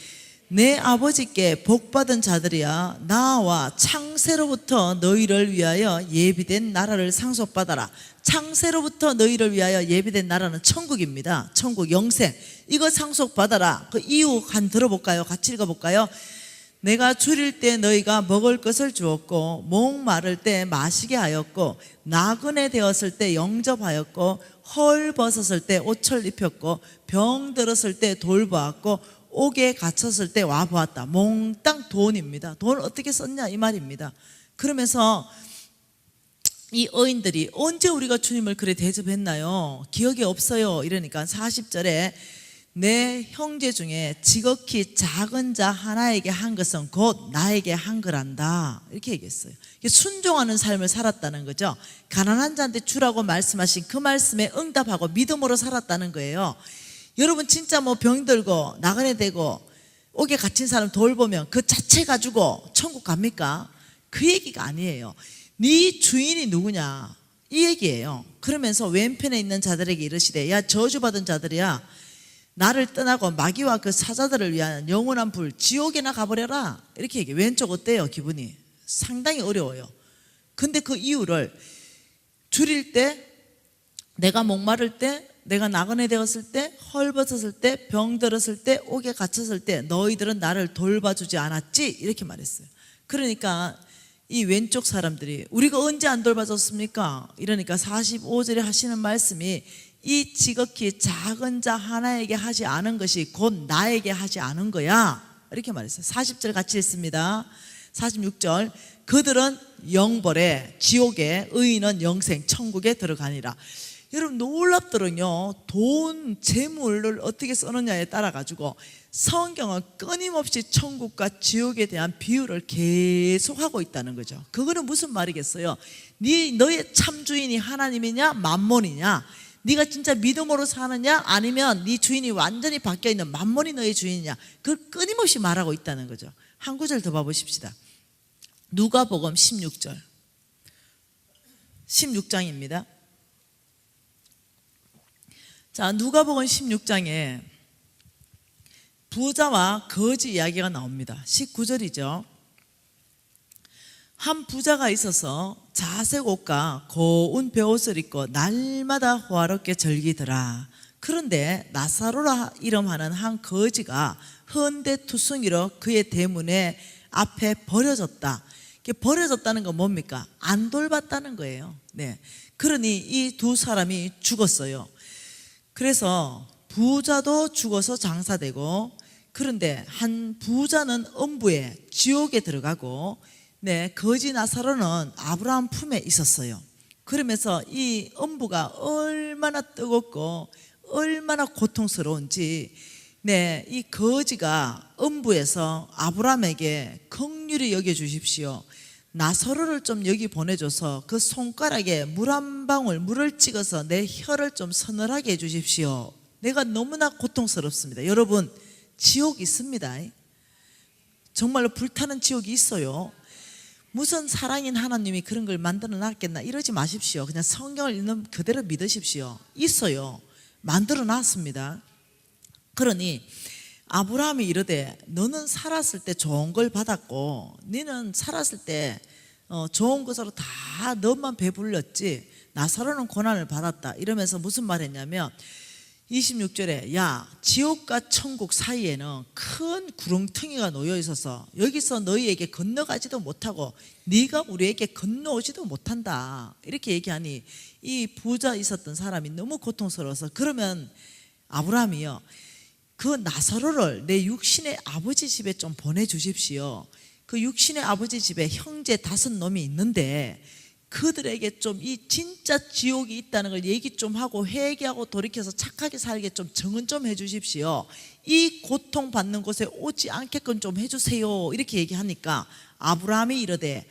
내 아버지께 복받은 자들이야, 나와 창세로부터 너희를 위하여 예비된 나라를 상속받아라. 창세로부터 너희를 위하여 예비된 나라는 천국입니다. 천국 영생, 이거 상속받아라. 그 이유 한 들어볼까요? 같이 읽어볼까요? 내가 줄일 때 너희가 먹을 것을 주었고 목마를 때 마시게 하였고 나그네 되었을 때 영접하였고 헐 벗었을 때 옷을 입혔고 병 들었을 때 돌보았고 옥에 갇혔을 때 와보았다. 몽땅 돈입니다. 돈을 어떻게 썼냐 이 말입니다. 그러면서 이 어인들이 언제 우리가 주님을 그래 대접했나요? 기억이 없어요. 이러니까 40절에 내 형제 중에 지극히 작은 자 하나에게 한 것은 곧 나에게 한 거란다. 이렇게 얘기했어요. 순종하는 삶을 살았다는 거죠. 가난한 자한테 주라고 말씀하신 그 말씀에 응답하고 믿음으로 살았다는 거예요. 여러분 진짜 뭐 병들고 나그네 되고 옥에 갇힌 사람 돌보면 그 자체 가지고 천국 갑니까? 그 얘기가 아니에요. 네 주인이 누구냐 이 얘기예요. 그러면서 왼편에 있는 자들에게 이르시되 야 저주받은 자들이야, 나를 떠나고 마귀와 그 사자들을 위한 영원한 불 지옥에나 가버려라. 이렇게 얘기해요. 왼쪽 어때요? 기분이 상당히 어려워요. 근데 그 이유를 줄일 때, 내가 목마를 때, 내가 나그네 되었을 때, 헐벗었을 때, 병 들었을 때, 옥에 갇혔을 때 너희들은 나를 돌봐주지 않았지? 이렇게 말했어요. 그러니까 이 왼쪽 사람들이 우리가 언제 안 돌봐줬습니까? 이러니까 45절에 하시는 말씀이 이 지극히 작은 자 하나에게 하지 않은 것이 곧 나에게 하지 않은 거야. 이렇게 말했어요. 40절 같이 읽습니다. 46절 그들은 영벌에 지옥에 의인은 영생 천국에 들어가니라. 여러분 놀랍더군요. 돈, 재물을 어떻게 쓰느냐에 따라 가지고 성경은 끊임없이 천국과 지옥에 대한 비유를 계속하고 있다는 거죠. 그거는 무슨 말이겠어요? 너의 참 주인이 하나님이냐 만몬이냐, 네가 진짜 믿음으로 사느냐 아니면 네 주인이 완전히 바뀌어있는 만몬이 너의 주인이냐, 그걸 끊임없이 말하고 있다는 거죠. 한 구절 더 봐보십시다. 누가복음 16절 16장입니다. 자, 누가복음 16장에 부자와 거지 이야기가 나옵니다. 19절이죠. 한 부자가 있어서 자색 옷과 고운 베옷을 입고 날마다 호화롭게 즐기더라. 그런데 나사로라 이름하는 한 거지가 헌데투성이로 그의 대문에 앞에 버려졌다. 버려졌다는 건 뭡니까? 안 돌봤다는 거예요. 네. 그러니 이 두 사람이 죽었어요. 그래서 부자도 죽어서 장사되고, 그런데 한 부자는 음부에 지옥에 들어가고, 네, 거지 나사로는 아브라함 품에 있었어요. 그러면서 이 음부가 얼마나 뜨겁고 얼마나 고통스러운지, 네, 이 거지가 음부에서 아브라함에게 긍휼히 여겨주십시오, 나사로를 좀 여기 보내줘서 그 손가락에 물 한 방울 물을 찍어서 내 혀를 좀 서늘하게 해주십시오. 내가 너무나 고통스럽습니다. 여러분 지옥 있습니다. 정말로 불타는 지옥이 있어요. 무슨 사랑인 하나님이 그런 걸 만들어 놨겠나 이러지 마십시오. 그냥 성경을 읽는 그대로 믿으십시오. 있어요. 만들어 놨습니다. 그러니 아브라함이 이르되 너는 살았을 때 좋은 걸 받았고 너는 살았을 때 좋은 것으로 다 너만 배불렸지 나사로는 고난을 받았다. 이러면서 무슨 말 했냐면 26절에 야 지옥과 천국 사이에는 큰 구렁텅이가 놓여 있어서 여기서 너희에게 건너가지도 못하고 네가 우리에게 건너오지도 못한다. 이렇게 얘기하니 이 부자 있었던 사람이 너무 고통스러워서 그러면 아브라함이요 그 나사로를 내 육신의 아버지 집에 좀 보내주십시오. 그 육신의 아버지 집에 형제 5놈이 있는데 그들에게 좀 이 진짜 지옥이 있다는 걸 얘기 좀 하고 회개하고 돌이켜서 착하게 살게 좀 정은 좀 해주십시오. 이 고통받는 곳에 오지 않게끔 좀 해주세요. 이렇게 얘기하니까 아브라함이 이르되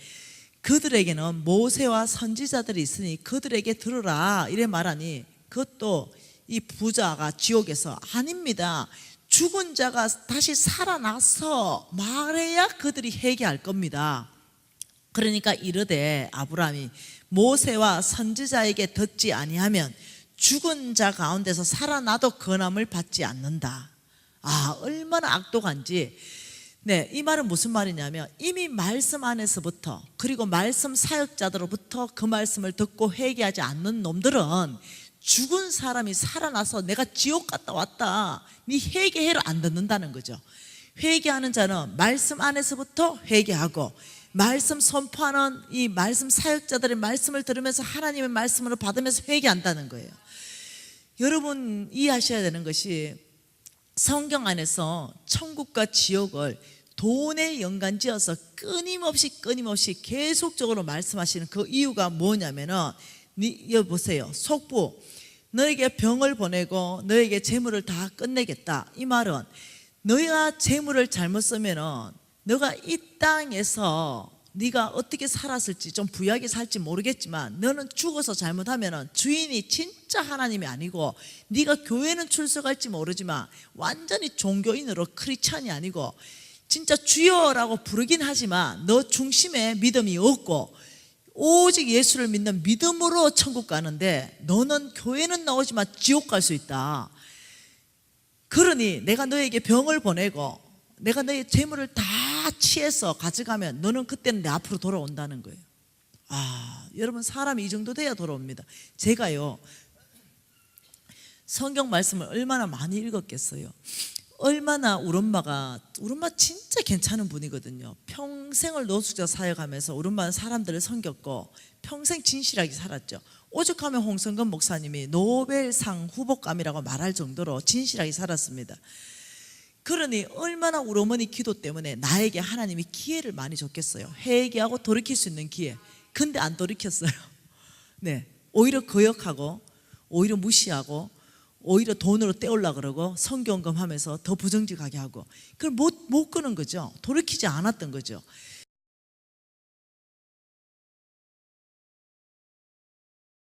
그들에게는 모세와 선지자들이 있으니 그들에게 들으라 이래 말하니 그것도 이 부자가 지옥에서 아닙니다. 죽은 자가 다시 살아나서 말해야 그들이 회개할 겁니다. 그러니까 이르되 아브라함이 모세와 선지자에게 듣지 아니하면 죽은 자 가운데서 살아나도 건함을 받지 않는다. 아 얼마나 악독한지. 네, 이 말은 무슨 말이냐면 이미 말씀 안에서부터 그리고 말씀 사역자들로부터 그 말씀을 듣고 회개하지 않는 놈들은 죽은 사람이 살아나서 내가 지옥 갔다 왔다 네 회개해를 안 듣는다는 거죠. 회개하는 자는 말씀 안에서부터 회개하고, 말씀 선포하는 이 말씀 사역자들의 말씀을 들으면서 하나님의 말씀으로 받으면서 회개한다는 거예요. 여러분 이해하셔야 되는 것이, 성경 안에서 천국과 지옥을 돈에 연관지어서 끊임없이 계속적으로 말씀하시는 그 이유가 뭐냐면은, 여기 보세요. 속부 너에게 병을 보내고 너에게 재물을 다 끝내겠다. 이 말은 너희가 재물을 잘못 쓰면은 너가 이 땅에서 네가 어떻게 살았을지, 좀 부유하게 살지 모르겠지만 너는 죽어서 잘못하면은 주인이 진짜 하나님이 아니고, 네가 교회는 출석할지 모르지만 완전히 종교인으로 크리스찬이 아니고 진짜 주여라고 부르긴 하지만 너 중심에 믿음이 없고 오직 예수를 믿는 믿음으로 천국 가는데, 너는 교회는 나오지만 지옥 갈 수 있다. 그러니 내가 너에게 병을 보내고 내가 너의 재물을 다 취해서 가져가면 너는 그때는 내 앞으로 돌아온다는 거예요. 여러분 사람이 이 정도 돼야 돌아옵니다. 제가요 성경 말씀을 얼마나 많이 읽었겠어요. 얼마나 우리 엄마 진짜 괜찮은 분이거든요. 평생을 노숙자 사역하면서 우리 엄마는 사람들을 섬겼고 평생 진실하게 살았죠. 오죽하면 홍성근 목사님이 노벨상 후보감이라고 말할 정도로 진실하게 살았습니다. 그러니 얼마나 우리 어머니 기도 때문에 나에게 하나님이 기회를 많이 줬겠어요. 회개하고 돌이킬 수 있는 기회. 근데 안 돌이켰어요. 네, 오히려 거역하고 오히려 무시하고 오히려 돈으로 떼우려고 그러고 성경금 하면서 더 부정직하게 하고, 그걸 못 끄는 거죠. 돌이키지 않았던 거죠.